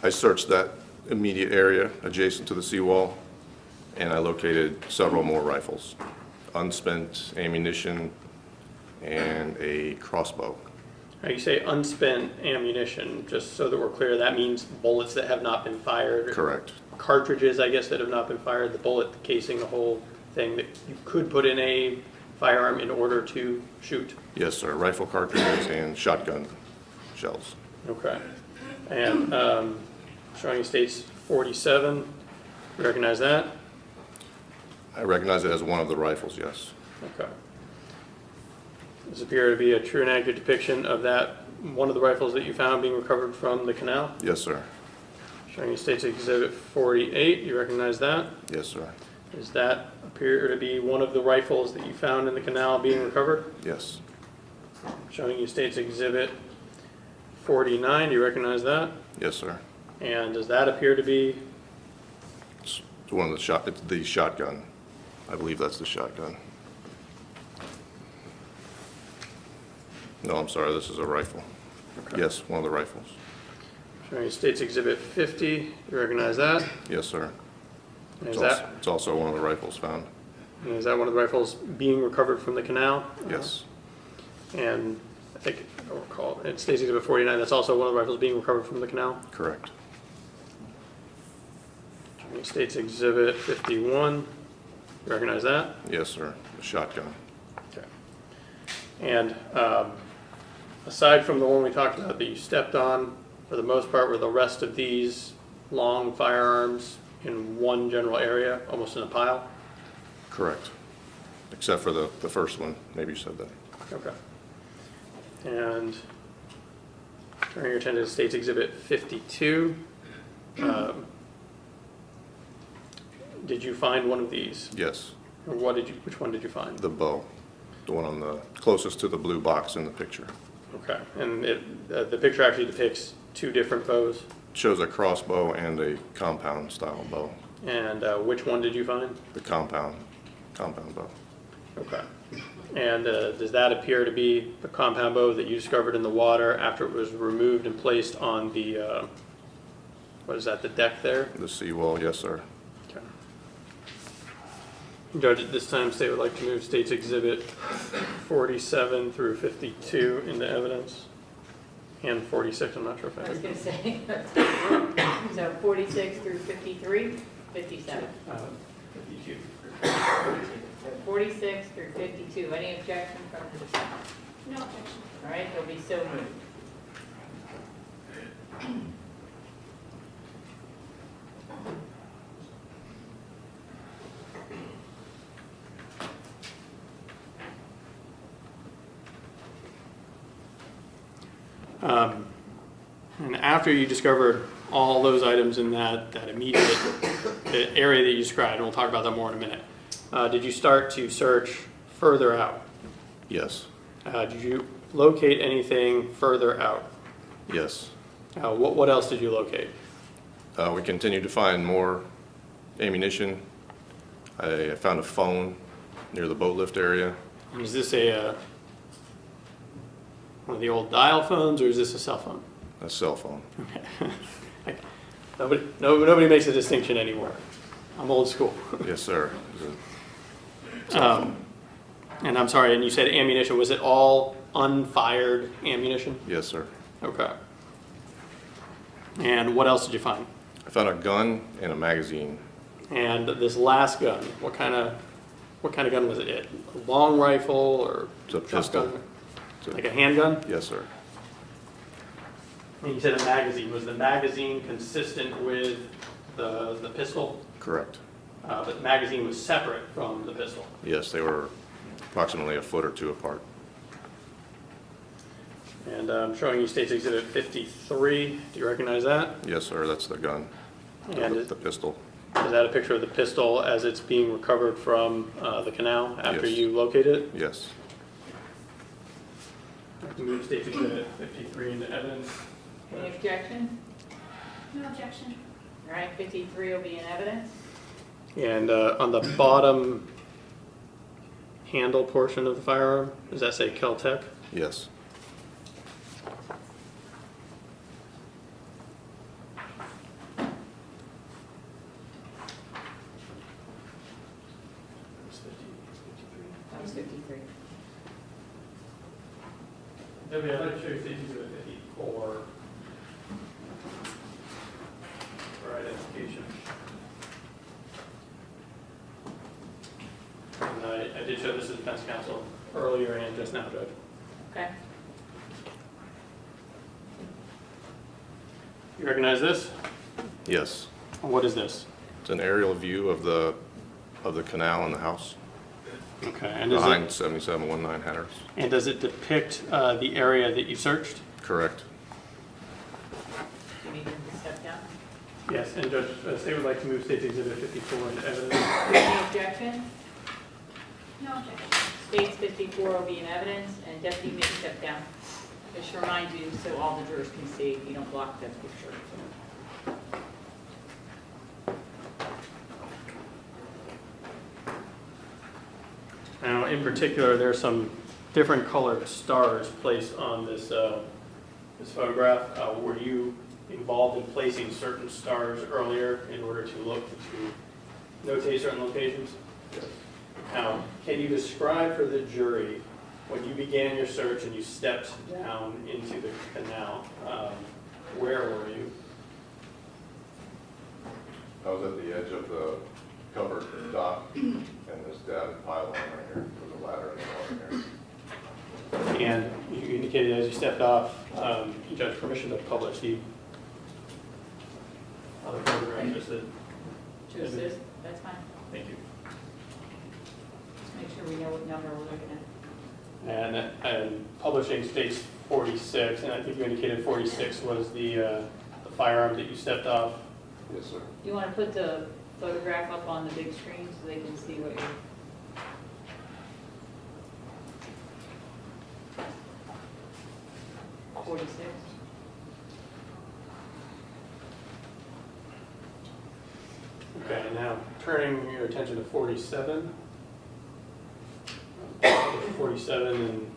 I searched that immediate area adjacent to the seawall, and I located several more rifles, unspent ammunition, and a crossbow. Now you say unspent ammunition, just so that we're clear, that means bullets that have not been fired? Correct. Cartridges, I guess, that have not been fired, the bullet, the casing, the whole thing that you could put in a firearm in order to shoot? Yes, sir. Rifle cartridges and shotgun shells. Okay. And showing State's 47, you recognize that? I recognize it as one of the rifles, yes. Okay. Does it appear to be a true and accurate depiction of that, one of the rifles that you found being recovered from the canal? Yes, sir. Showing State's Exhibit 48, you recognize that? Yes, sir. Does that appear to be one of the rifles that you found in the canal being recovered? Yes. Showing you State's Exhibit 49, do you recognize that? Yes, sir. And does that appear to be? It's one of it's the shotgun. I believe that's the shotgun. No, I'm sorry, this is a rifle. Okay. Yes, one of the rifles. Showing you State's Exhibit 50, you recognize that? Yes, sir. And It's also one of the rifles found. and is that one of the rifles being recovered from the canal? Yes. And I think, I'll recall, it State's Exhibit 49, that's also one of the rifles being recovered from the canal? Correct. Showing you State's Exhibit 51, you recognize that? Yes, sir. The shotgun. Okay. And aside from the one we talked about that you stepped on, for the most part, were the rest of these long firearms in one general area, almost in a pile? Correct. Except for the first one. Maybe you said that. Okay. And turning your attention to State's Exhibit 52, did you find one of these? Yes. Or which one did you find? The bow. The one on the closest to the blue box in the picture. Okay. And the picture actually depicts two different bows? Shows a crossbow and a compound style bow. And which one did you find? The compound bow. Okay. And does that appear to be the compound bow that you discovered in the water after it was removed and placed on the, what is that, the deck there? The seawall, yes, sir. Okay. Judge, at this time, State would like to move State's Exhibit 47 through 52 into evidence. And 46, I'm not sure if I was I going to say, so 46 through 53, 57. 52. So 46 through 52. Any objection from the defense? No objection. All right, they'll be so moved. And after you discovered all those items in that immediate the area that you described, and we'll talk about that more in a minute, did you start to search further out? Yes. Did you locate anything further out? Yes. What else did you locate? We continued to find more ammunition. I found a phone near the boat lift area. Is this one of the old dial phones, or is this a cell phone? A cell phone. Nobody makes a distinction anymore. I'm old school. Yes, sir. And I'm sorry, and you said ammunition. Was it all unfired ammunition? Yes, sir. Okay. And what else did you find? I found a gun and a magazine. And this last gun, what kind of gun was it? A long rifle or It's a pistol. shotgun? Like a handgun? Yes, sir. And you said a magazine. Was the magazine consistent with the pistol? Correct. But the magazine was separate from the pistol. Yes, they were approximately a foot or two apart. And I'm showing you State's Exhibit 53. Do you recognize that? Yes, sir. That's the gun. And The pistol. is that a picture of the pistol as it's being recovered from the canal after Yes. you locate it? Yes. I can move State's Exhibit 53 into evidence. Any objection? No objection. All right, 53 will be in evidence. And on the bottom handle portion of the firearm, does that say Kel-Tec? Yes. That was 53. Debbie, I'd like to show you State's Exhibit 54 for identification. And I did show this to the defense counsel earlier and just now, Judge. Okay. You recognize this? Yes. What is this? It's an aerial view of the canal and the house Okay, and behind 7719 Hatteras. does it depict the area that you searched? Correct. Do you need him to step down? Yes, and Judge, State would like to move State's Exhibit 54 into evidence. Any objection? No objection. States 54 will be in evidence, and Deputy may step down. Just to remind you, so all the jurors can see, if you don't block that picture. Now, in particular, there are some different colored stars placed on this this photograph. Were you involved in placing certain stars earlier in order to notate certain locations? Yes. Now, can you describe for the jury when you began your search and you stepped down into the canal, where were you? I was at the edge of the covered dock, and this dad pile on right here. There's a ladder in the water here. And you indicated as you stepped off, you judge permission to publish the other photograph. Just that. To assist, that's fine. Thank you. Just make sure we know what number we're looking at. And publishing states 46, and I think you indicated 46 was the firearm that you stepped off. Yes, sir. You want to put the photograph up on the big screen so they can see what you're... .46. Okay, now turning your attention to 47. 47, and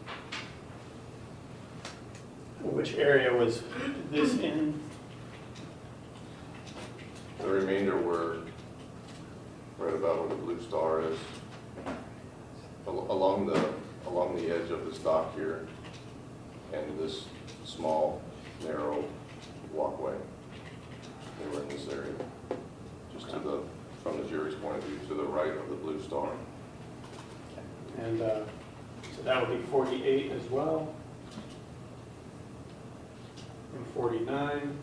which area was this in? The remainder were right about where the blue star is, along the edge of this dock here, and this small, narrow walkway. They were in this area, just from the jury's point of view, to the right of the blue star. And so that would be 48 as well, and 49.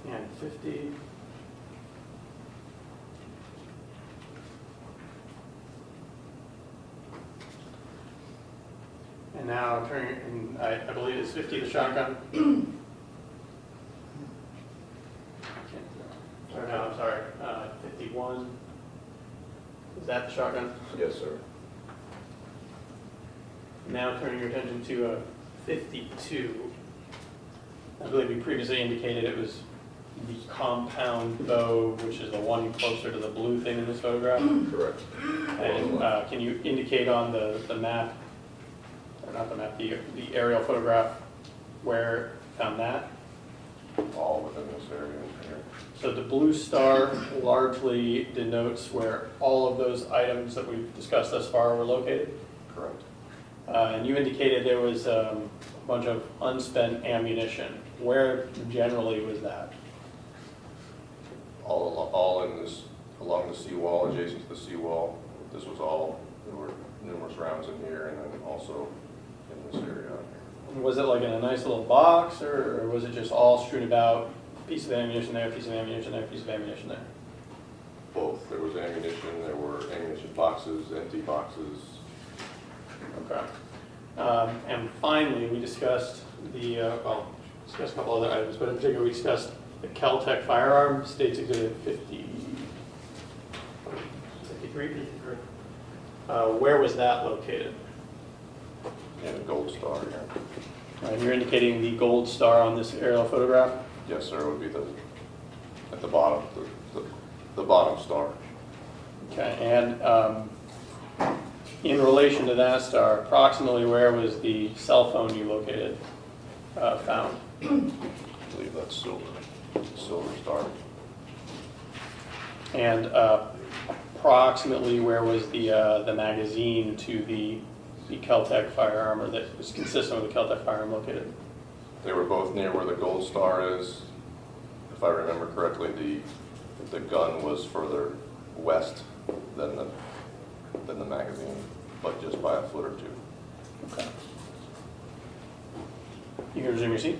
And 50. And now turning, and I believe it's 50 the shotgun. Or no, I'm sorry. that the shotgun? Yes, sir. Now turning your attention to 52. I believe you previously indicated it was the compound bow, which is the one closer to the blue thing in this photograph. Correct. And can you indicate on the map, or not the map, the aerial photograph, where you found that? All within this area here. So the blue star largely denotes where all of those items that we've discussed thus far were located? Correct. And you indicated there was a bunch of unspent ammunition. Where generally was that? All in this, along the seawall, adjacent to the seawall. This was all, there were numerous rounds in here and then also in this area out here. Was it like in a nice little box, or was it just all strewn about, piece of ammunition there, piece of ammunition there, piece of ammunition there? Both. There was ammunition, there were ammunition boxes, empty boxes. Okay. And finally, we discussed discussed a couple other items, but in particular, we discussed the Kel-Tec firearm, States Exhibit 53? Where was that located? And a gold star here. And you're indicating the gold star on this aerial photograph? Yes, sir, it would be at the bottom, the bottom star. Okay, and in relation to that star, approximately where was the cell phone you located found? I believe that's silver star. And approximately where was the magazine to the Kel-Tec firearm, or that was consistent with the Kel-Tec firearm located? They were both near where the gold star is. If I remember correctly, the gun was further west than the magazine, but just by a foot or two. Okay. You can resume your seat.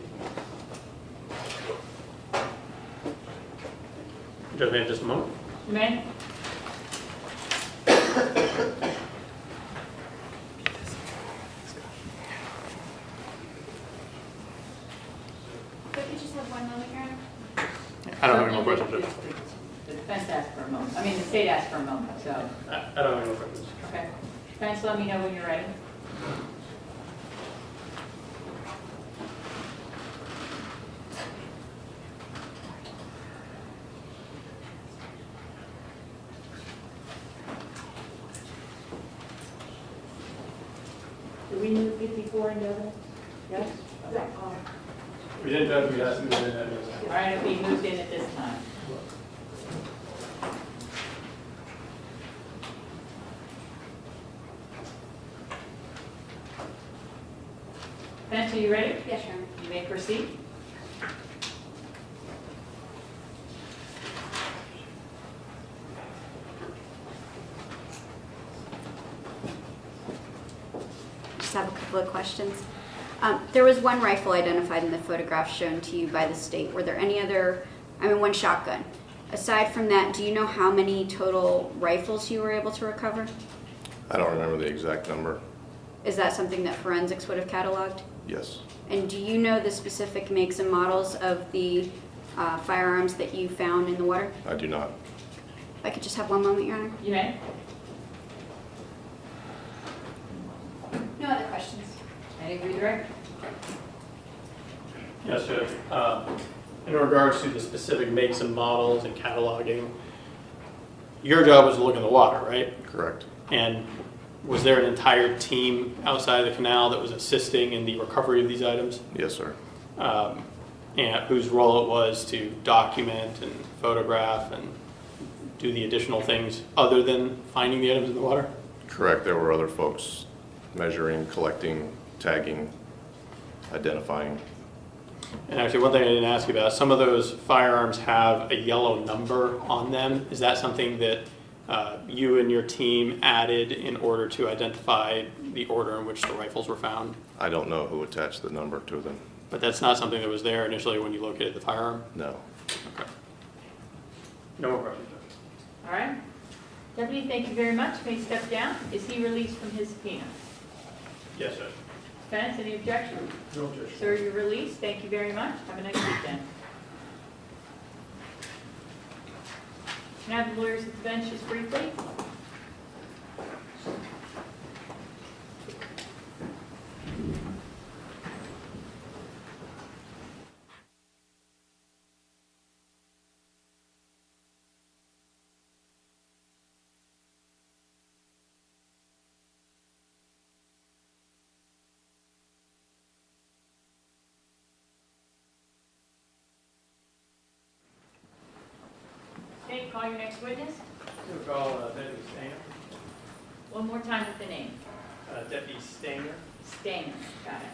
Judge, may I have just a moment? You may. Could you just have one moment, Your Honor? I don't have any more questions, Judge. The defense asked for a moment, I mean, the state asked for a moment, so, I don't have any more questions. okay. Defense, let me know when you're ready. Did we move 54 into evidence? Yes? Okay. We didn't judge, we asked him to do that. All right, it'll be moved in at this time. Defense, are you ready? Yes, Your Honor. You may proceed. Just have a couple of questions. There was one rifle identified in the photograph shown to you by the state. Were there any other, one shotgun. Aside from that, do you know how many total rifles you were able to recover? I don't remember the exact number. Is that something that forensics would have cataloged? Yes. And do you know the specific makes and models of the firearms that you found in the water? I do not. If I could just have one moment, Your Honor. You may. No other questions. Any redirect? Yes, Judge. In regards to the specific makes and models and cataloging, your job was to look in the water, right? Correct. And was there an entire team outside the canal that was assisting in the recovery of these items? Yes, sir. And whose role it was to document and photograph and do the additional things other than finding the items in the water? Correct. There were other folks measuring, collecting, tagging, identifying. And actually, one thing I didn't ask you about, some of those firearms have a yellow number on them. Is that something that you and your team added in order to identify the order in which the rifles were found? I don't know who attached the number to them. But that's not something that was there initially when you located the firearm? No. Okay. No more questions. All right. Deputy, thank you very much. May step down. Is he released from his subpoena? Yes, sir. Defense, any objection? No objection. Sir, you're released. Thank you very much. Have a nice weekend. Can I have the lawyers at the bench just briefly? Okay, call your next witness. We'll call Deputy Stanger. One more time with the name. Deputy Stanger. Stanger, got it.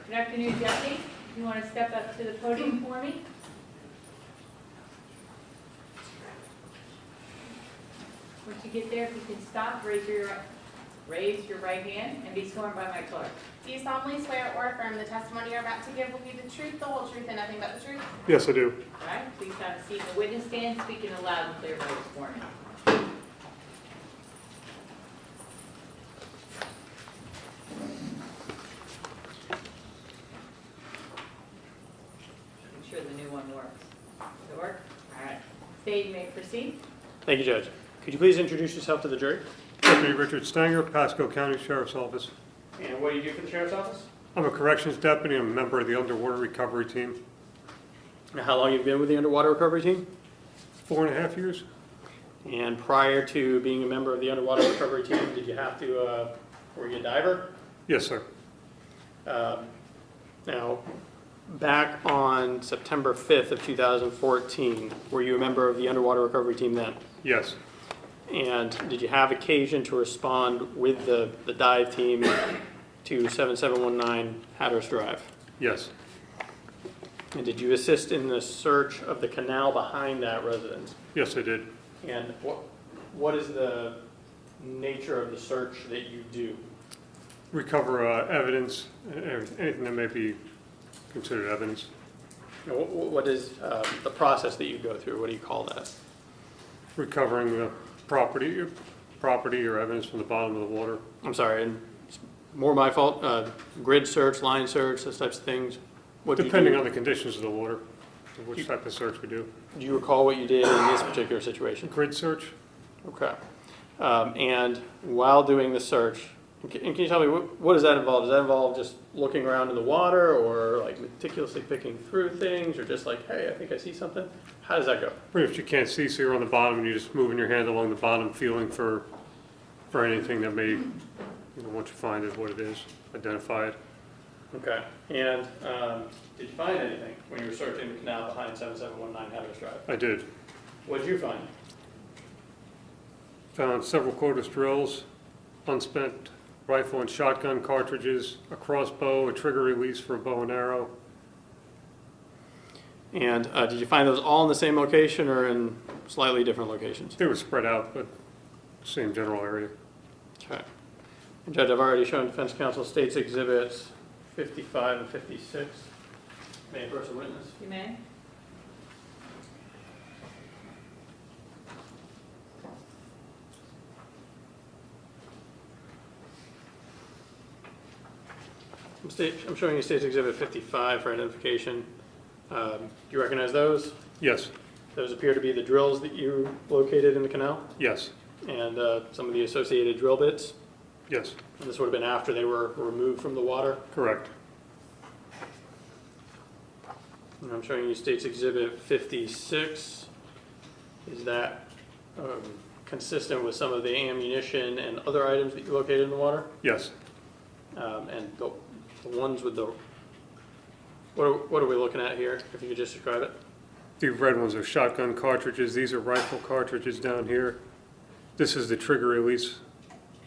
Good afternoon, Deputy. You want to step up to the podium for me? Once you get there, if you can stop, raise your right hand and be sworn by my clerk. Do you solemnly swear or affirm the testimony you're about to give will be the truth, the whole truth, and nothing but the truth? Yes, I do. All right, please have a seat in the witness stand, speak in a loud and clear voice for me. Make sure the new one works. Does it work? All right. State, you may proceed. Thank you, Judge. Could you please introduce yourself to the jury? Deputy Richard Stanger, Pasco County Sheriff's Office. And what do you do for the Sheriff's Office? I'm a corrections deputy. I'm a member of the underwater recovery team. And how long have you been with the underwater recovery team? 4.5 years. And prior to being a member of the underwater recovery team, did you have to, were you a diver? Yes, sir. Now, back on September 5th of 2014, were you a member of the underwater recovery team then? Yes. And did you have occasion to respond with the dive team to 7719 Hatteras Drive? Yes. And did you assist in the search of the canal behind that residence? Yes, I did. And what is the nature of the search that you do? Recover evidence, anything that may be considered evidence. You know, what is the process that you go through? What do you call that? Recovering the property or evidence from the bottom of the water. I'm sorry, and it's more my fault. Grid search, line search, those types of things. What do you Depending do? on the conditions of the water, which type of search we do. Do you recall what you did in this particular situation? Grid search? Okay. And while doing the search, and can you tell me what does that involve? Does that involve just looking around in the water, or like meticulously picking through things, or just like, hey, I think I see something? How does that go? Pretty much you can't see, so you're on the bottom and you're just moving your hand along the bottom, feeling for anything that may, once you find it, what it is, identify it. Okay. And did you find anything when you were searching the canal behind 7719 Hatteras Drive? I did. What did you find? Found several cordless drills, unspent rifle and shotgun cartridges, a crossbow, a trigger release for a bow and arrow. And did you find those all in the same location or in slightly different locations? They were spread out, but same general area. Okay. And Judge, I've already shown defense counsel states exhibits 55 and 56. May I approach the witness? You may. I'm showing you states exhibit 55 for identification. Do you recognize those? Yes. Those appear to be the drills that you located in the canal Yes. and some of the associated drill bits. Yes. And this would have been after they were removed from the water. Correct. And I'm showing you states exhibit 56. Is that consistent with some of the ammunition and other items that you located in the water? Yes. And the ones with the, what are we looking at here? If you could just describe it. The red ones are shotgun cartridges. These are rifle cartridges down here. This is the trigger release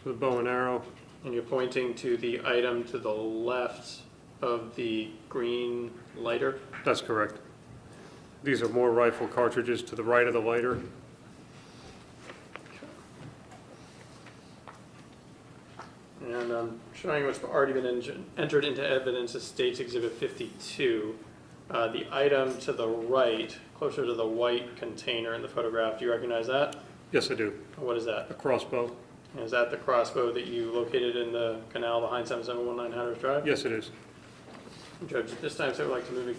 for the bow and arrow. And you're pointing to the item to the left of the green lighter? That's correct. These are more rifle cartridges to the right of the lighter. And I'm showing what's already been entered into evidence as States Exhibit 52. The item to the right, closer to the white container in the photograph, do you recognize that? Yes, I do. What is that? A crossbow. Is that the crossbow that you located in the canal behind 7719 Hatteras Drive? Yes, it is. Judge, at this time, so I would like to move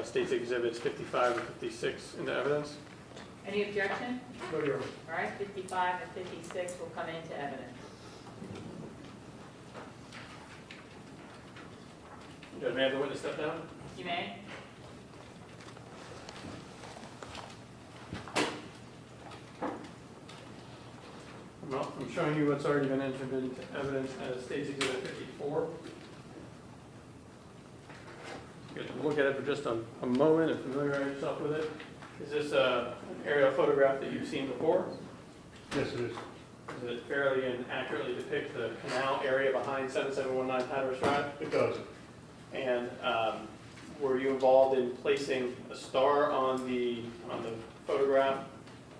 States Exhibits 55 and 56 into evidence. Any objection? No, Your Honor. All right, 55 and 56 will come into evidence. Judge, may I have the witness step down? You may. Well, I'm showing you what's already been entered into evidence as State's Exhibit 54. You can look at it for just a moment and familiarize yourself with it. Is this an aerial photograph that you've seen before? Yes, it is. Does it fairly and accurately depict the canal area behind 7719 Hatteras Drive? It does. And were you involved in placing a star on the photograph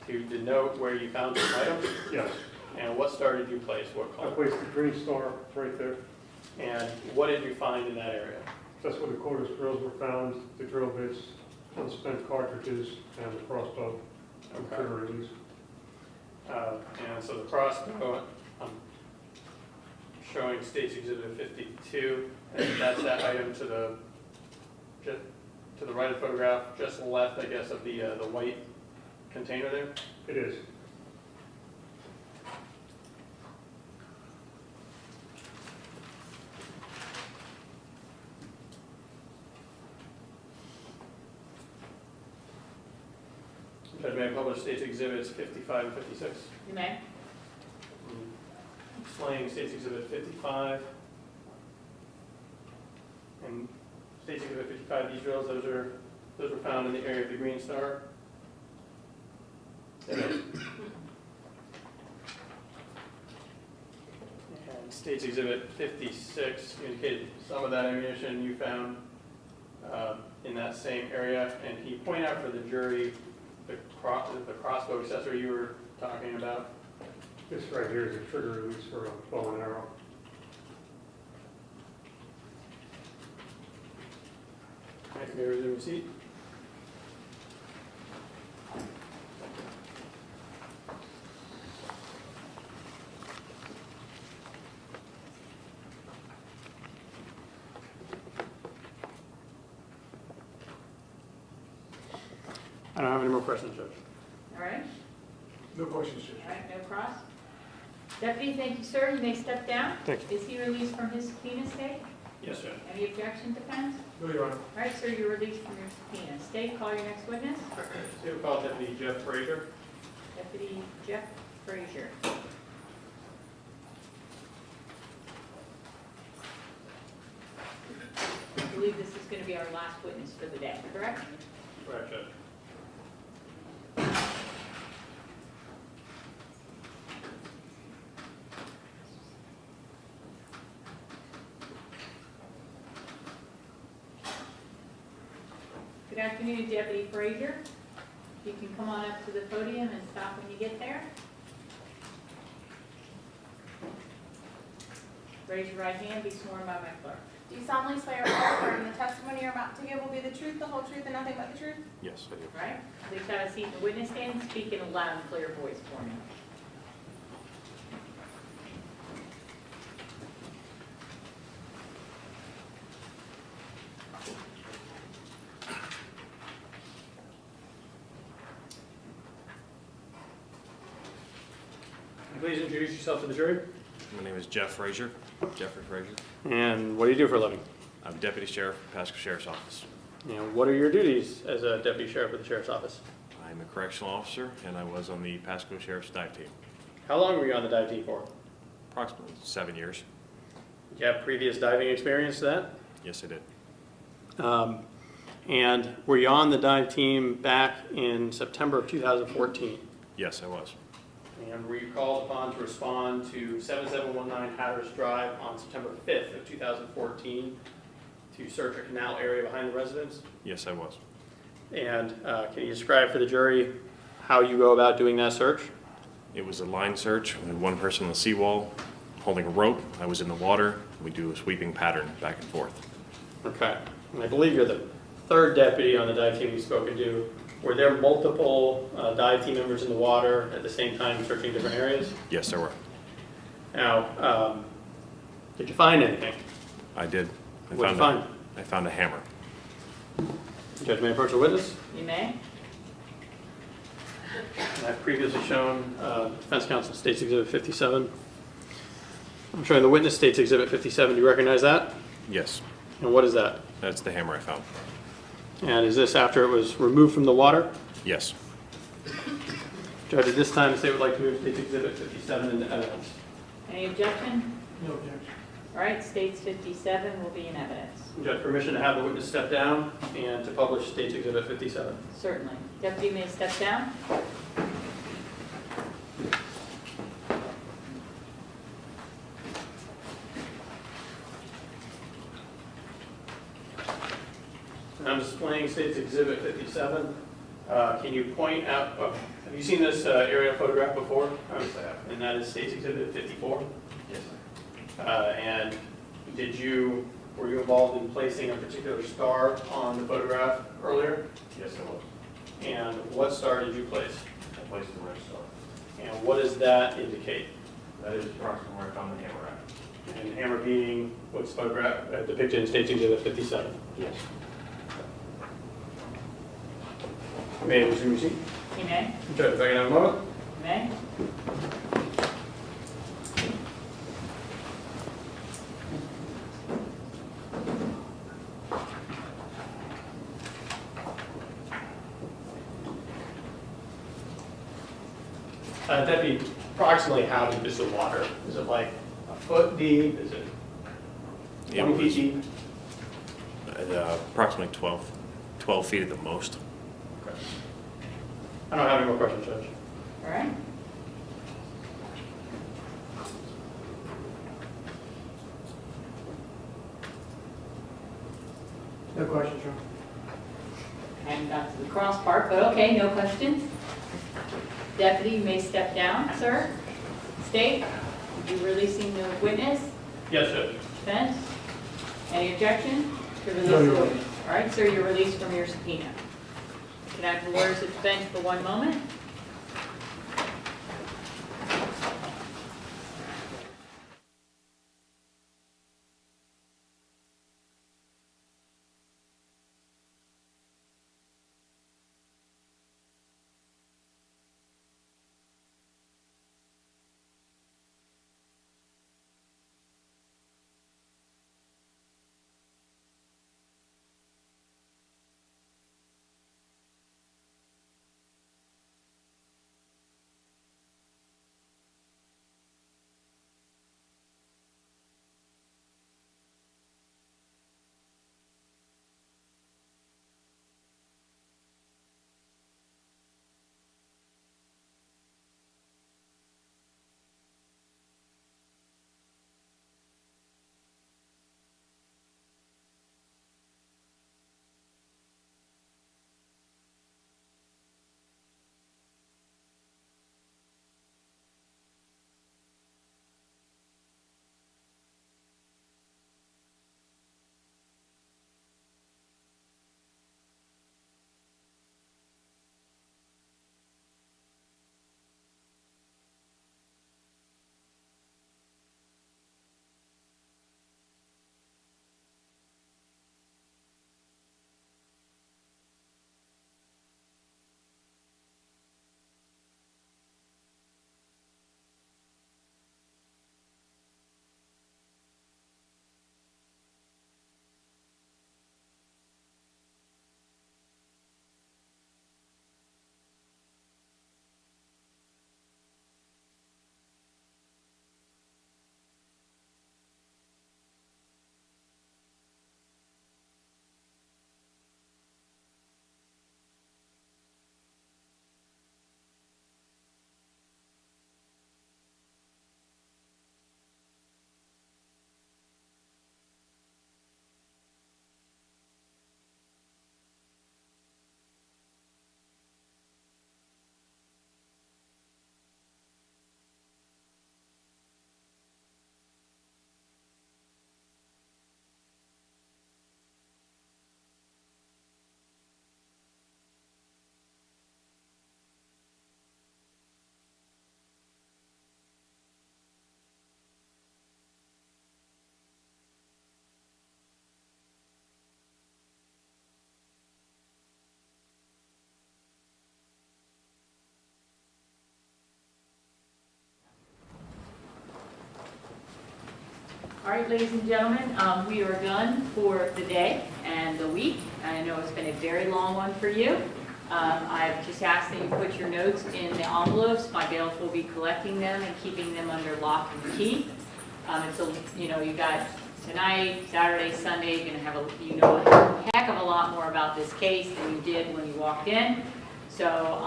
to denote where you found this item? Yes. And what star did you place? What I color? placed the green star right there. And what did you find in that area? That's where the quarters drills were found, the drill bits, unspent cartridges, and the crossbow. Okay. Trigger release. And so the crossbow, I'm showing State's Exhibit 52, and that's that item to the right of the photograph, just left, I guess, of the white container there. It is. Judge, may I publish State's Exhibits 55 and 56? You may. Displaying State's Exhibit 55. And State's Exhibit 55, these drills, those were found in the area of the green star. And State's Exhibit 56 indicated some of that ammunition you found in that same area. And can you point out for the jury the crossbow accessory you were talking about? This right here is a trigger release for a bow and arrow. May I resume your seat? I don't have any more questions, Judge. All right. No questions, Judge. All right, no cross. Deputy, thank you, sir. You may step down. Thank you. Is he released from his subpoena, State? Yes, Judge. Any objection, defense? No, Your Honor. All right, sir, you're released from your subpoena. State, call your next witness. State will call Deputy Jeff Frazier. Deputy Jeff Frazier. I believe this is going to be our last witness for the day, correct? Correct, Judge. Good afternoon, Deputy Frazier. You can come on up to the podium and stop when you get there. Raise your right hand, be sworn by my clerk. Do you solemnly swear or affirm the testimony you're about to give will be the truth, the whole truth, and nothing but the truth? Yes, I do. Right? Please have a seat in the witness stand, speak in a loud and clear voice for me. Please introduce yourself to the jury. My name is Jeff Frazier, Jeffrey Frazier. And what do you do for a living? I'm Deputy Sheriff, Pasco Sheriff's Office. And what are your duties as a Deputy Sheriff with the Sheriff's Office? I'm a correctional officer, and I was on the Pasco Sheriff's dive team. How long were you on the dive team for? Approximately 7 years. Do you have previous diving experience to that? Yes, I did. And were you on the dive team back in September of 2014? Yes, I was. And were you called upon to respond to 7719 Hatteras Drive on September 5th of 2014 to search a canal area behind the residence? Yes, I was. And can you describe for the jury how you go about doing that search? It was a line search. We had one person on the seawall holding a rope. I was in the water. We do a sweeping pattern back and forth. Okay. And I believe you're the third deputy on the dive team you've spoken to. Were there multiple dive team members in the water at the same time searching different areas? Yes, there were. Now, did you find anything? I did. What did you find? I found a hammer. Judge, may I approach a witness? You may. And I've previously shown Defense Counsel State's Exhibit 57. I'm showing the witness State's Exhibit 57. Do you recognize that? Yes. And what is that? That's the hammer I found. And is this after it was removed from the water? Yes. Judge, at this time, the state would like to move State's Exhibit 57 into evidence. Any objection? No objection. All right, States 57 will be in evidence. Judge, permission to have the witness step down and to publish State's Exhibit 57. Certainly. Deputy may step down. And I'm displaying State's Exhibit 57. Can you point out, have you seen this aerial photograph before? Yes, I have. And that is State's Exhibit 54. Yes, And were you involved in placing a particular star on the photograph earlier? yes, I was. And what star did you place? I placed the red star. And what does that indicate? That is approximately where I found the hammer at. And hammer being what's photographed, depicted in State's Exhibit 57. Yes. May I resume your seat? You may. Judge, if I can have a moment? You may. Deputy, approximately how deep is the water? Is it like a foot deep? Is it It 20 feet was deep? approximately 12 feet at the most. Okay. I don't have any more questions, Judge. All right. No questions, Your Honor. I haven't got to the cross part, but okay, no questions. Deputy, you may step down, sir. State, you releasing the witness? Yes, Judge. Defense? Any objection to release No, the Your Honor. witness? All right, sir, you're released from your subpoena. Can I have the lawyers at the bench for 1 moment? All right, ladies and gentlemen, we are done for the day and the week. I know it's been a very long one for you. I've just asked that you put your notes in the envelopes. My bailiff will be collecting them and keeping them under lock and key. It's a, you got tonight, Saturday, Sunday, you're gonna have a heck of a lot more about this case than you did when you walked in. So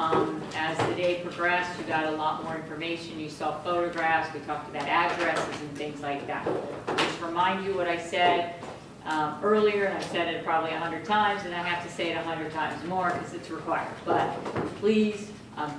as the day progressed, you got a lot more information. You saw photographs. We talked about addresses and things like that. Just remind you what I said earlier, and I've said it probably 100 times, and I have to say it 100 times more because it's required. But please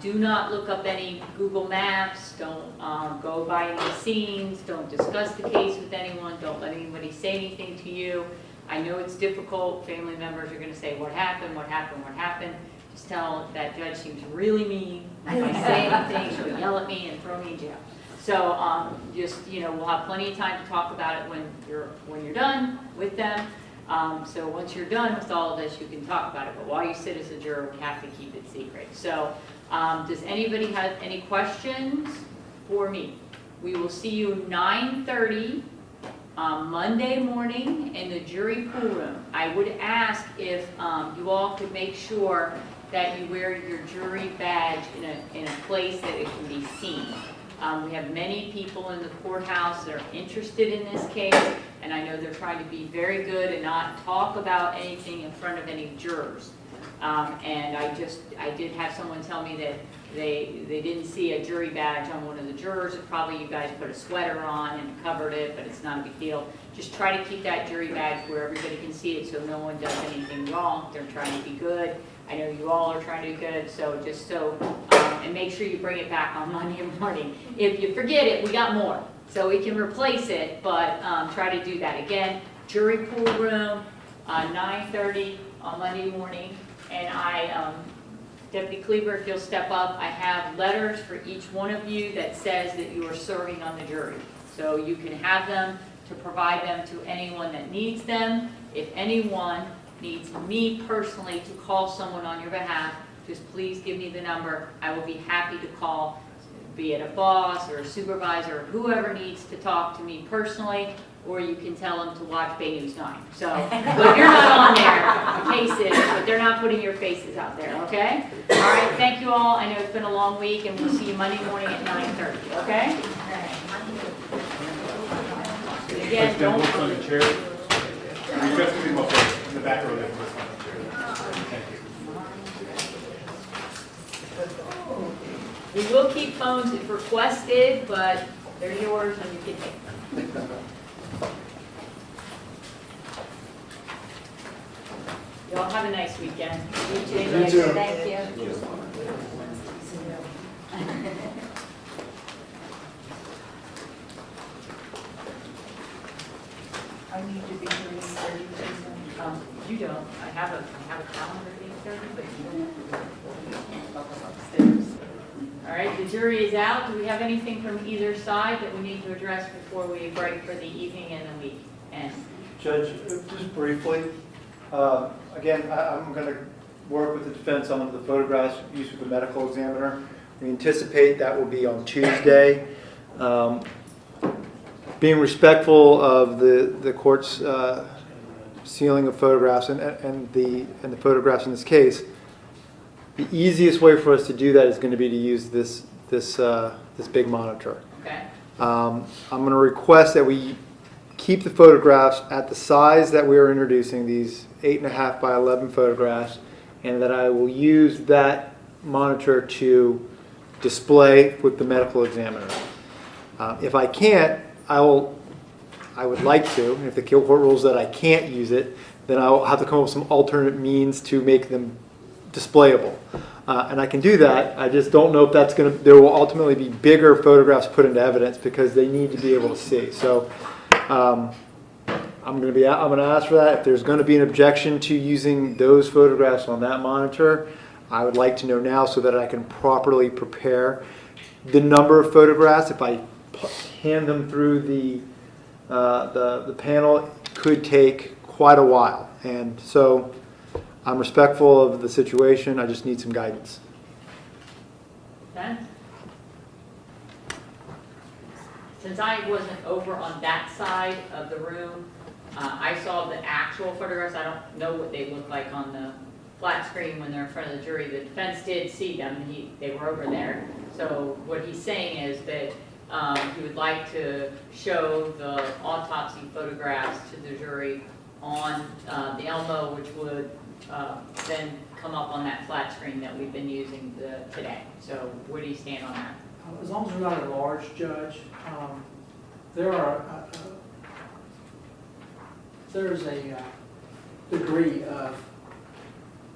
do not look up any Google Maps. Don't go by any scenes. Don't discuss the case with anyone. Don't let anybody say anything to you. I know it's difficult. Family members are going to say, what happened, what happened, what happened? Just tell that judge seems really mean. If I say anything, she'll yell at me and throw me in jail. So just, we'll have plenty of time to talk about it when you're done with them. So once you're done with all of this, you can talk about it. But while you sit as a juror, we have to keep it secret. So does anybody have any questions for me? We will see you 9:30 Monday morning in the jury pool room. I would ask if you all could make sure that you wear your jury badge in a place that it can be seen. We have many people in the courthouse that are interested in this case, and I know they're trying to be very good and not talk about anything in front of any jurors. And I did have someone tell me that they didn't see a jury badge on one of the jurors. Probably you guys put a sweater on and covered it, but it's not a big deal. Just try to keep that jury badge where everybody can see it so no one does anything wrong. They're trying to be good. I know you all are trying to be good, so and make sure you bring it back on Monday morning. If you forget it, we got more. So we can replace it, but try to do that. Again, jury pool room, 9:30 on Monday morning. And Deputy Kleber, if you'll step up, I have letters for each one of you that says that you are serving on the jury. So you can have them to provide them to anyone that needs them. If anyone needs me personally to call someone on your behalf, just please give me the number. I will be happy to call, be it a boss or a supervisor or whoever needs to talk to me personally, or you can tell them to watch Bay News 9. So, but you're not on there, the case is, but they're not putting your faces out there, okay? All right, thank you all. I know it's been a long week, and we'll see you Monday morning at 9:30, okay? Again, don't... on the chair. You guys can be in the back row there. Thank you. We will keep phones if requested, but they're yours and you can take them. Y'all have a nice weekend. You too. Thank you. I need to be doing 30. You don't. I have a calendar at 8:30, but you don't. All right, the jury is out. Do we have anything from either side that we need to address before we break for the evening and the week? And Judge, just briefly, again, I'm going to work with the defense on the photographs used with the medical examiner. We anticipate that will be on Tuesday. Being respectful of the court's sealing of photographs and the photographs in this case, the easiest way for us to do that is going to be to use this big monitor. okay. I'm going to request that we keep the photographs at the size that we are introducing, these 8.5 by 11 photographs, and that I will use that monitor to display with the medical examiner. If I can't, I would like to. If the court rules that I can't use it, then I'll have to come up with some alternate means to make them displayable. And I can do that. I just don't know if that's going to, there will ultimately be bigger photographs put into evidence because they need to be able to see. So I'm going to ask for that. If there's going to be an objection to using those photographs on that monitor, I would like to know now so that I can properly prepare the number of photographs. If I hand them through the panel, it could take quite a while. And so I'm respectful of the situation. I just need some guidance. Okay. since I wasn't over on that side of the room, I saw the actual photographs. I don't know what they look like on the flat screen when they're in front of the jury. The defense did see them, and they were over there. So what he's saying is that he would like to show the autopsy photographs to the jury on the Elmo, which would then come up on that flat screen that we've been using today. So where do you stand on that? As long as we're not a large judge, there are, there's a degree of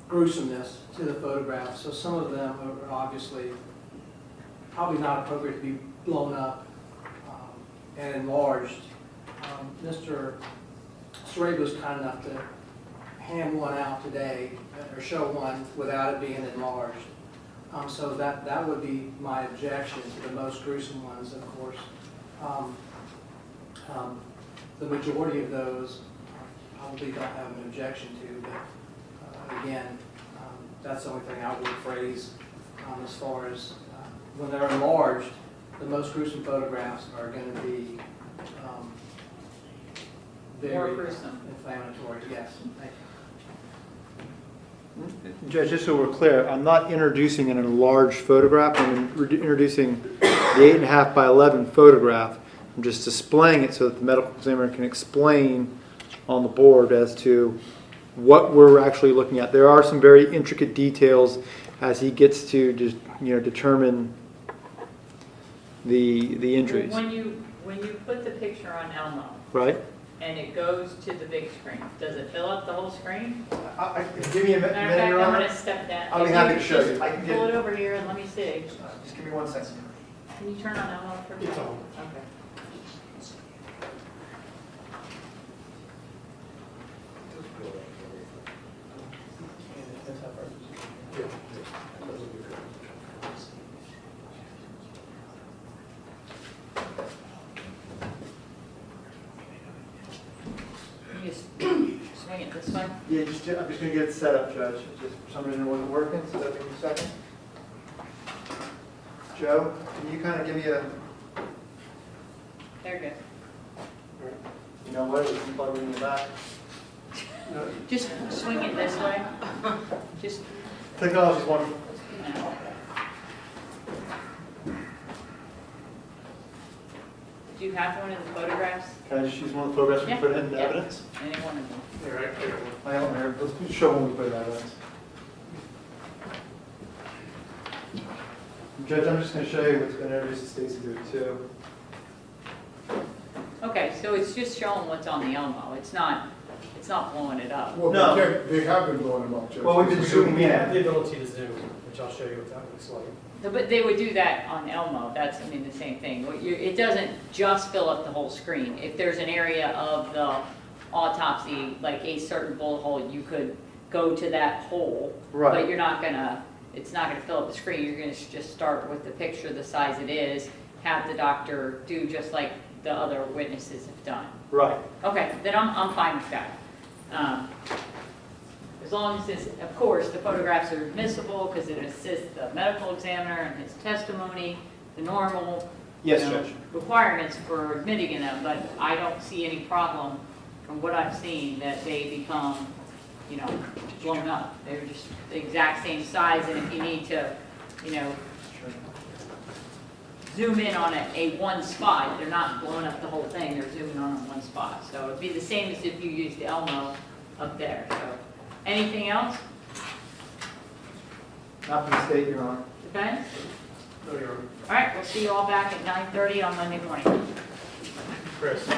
gruesomeness to the photographs. So some of them are obviously probably not appropriate to be blown up and enlarged. Mr. Soraya was kind enough to hand one out today, or show one without it being enlarged. So that would be my objection to the most gruesome ones, of course. The majority of those probably don't have an objection to, but again, that's the only thing I would phrase as far as when they're enlarged, the most gruesome photographs are going to be very inflammatory. Yes, thank you. Judge, just so we're clear, I'm not introducing an enlarged photograph. I'm introducing the 8.5 by 11 photograph. I'm just displaying it so that the medical examiner can explain on the board as to what we're actually looking at. There are some very intricate details as he gets to determine the injuries. When you put the picture on Elmo, Right? and it goes to the big screen, does it fill up the whole screen? Give me a minute, Matter of fact, Your I'm Honor. going to step that. I'll be If happy you to show just you. I can Pull get- it over here and let me see. Just give me 1 second. Can you turn on Elmo for me? It's on. Okay. Can you just swing it this way? Yeah, I'm just going to get it set up, Judge. Just for some reason it wasn't working, so that'll give me a second. Joe, can you kind of give me a, There, good. you know what, we can plug it in the back. Just swing it this way. Just, Technology's wonderful. you know. Do you have one of the photographs? Can I just use one of the photographs we Yeah, put in yeah. evidence? Any one of them? Here, I got one. I don't know, let's show when we put it in evidence. Judge, I'm just going to show you what's been introduced to Stacy too. Okay, so it's just showing what's on the Elmo. It's not blowing it up. Well, No. they have been blowing them up, Judge. Well, we've been zooming We have in. the ability to zoom, which I'll show you what that looks like. But they would do that on Elmo. That's, I mean, the same thing. It doesn't just fill up the whole screen. If there's an area of the autopsy, like a certain bullet hole, you could go to that hole. Right. But you're not gonna, it's not gonna fill up the screen. You're gonna just start with the picture the size it is, have the doctor do just like the other witnesses have done. Right. Okay, then I'm fine with that. As long as it's, of course, the photographs are admissible because it assists the medical examiner and his testimony, the normal Yes, you know, Judge. requirements for admitting them, but I don't see any problem from what I've seen that they become, you know, blown up. They're just the exact same size, and if you need to, you know, zoom in on a one spot, they're not blowing up the whole thing, they're zooming on one spot. So it'd be the same as if you used the Elmo up there. So, anything else? Not for the state, Your Honor. Defense? No, Your Honor. All right, we'll see you all back at 9:30 on Monday morning. Chris.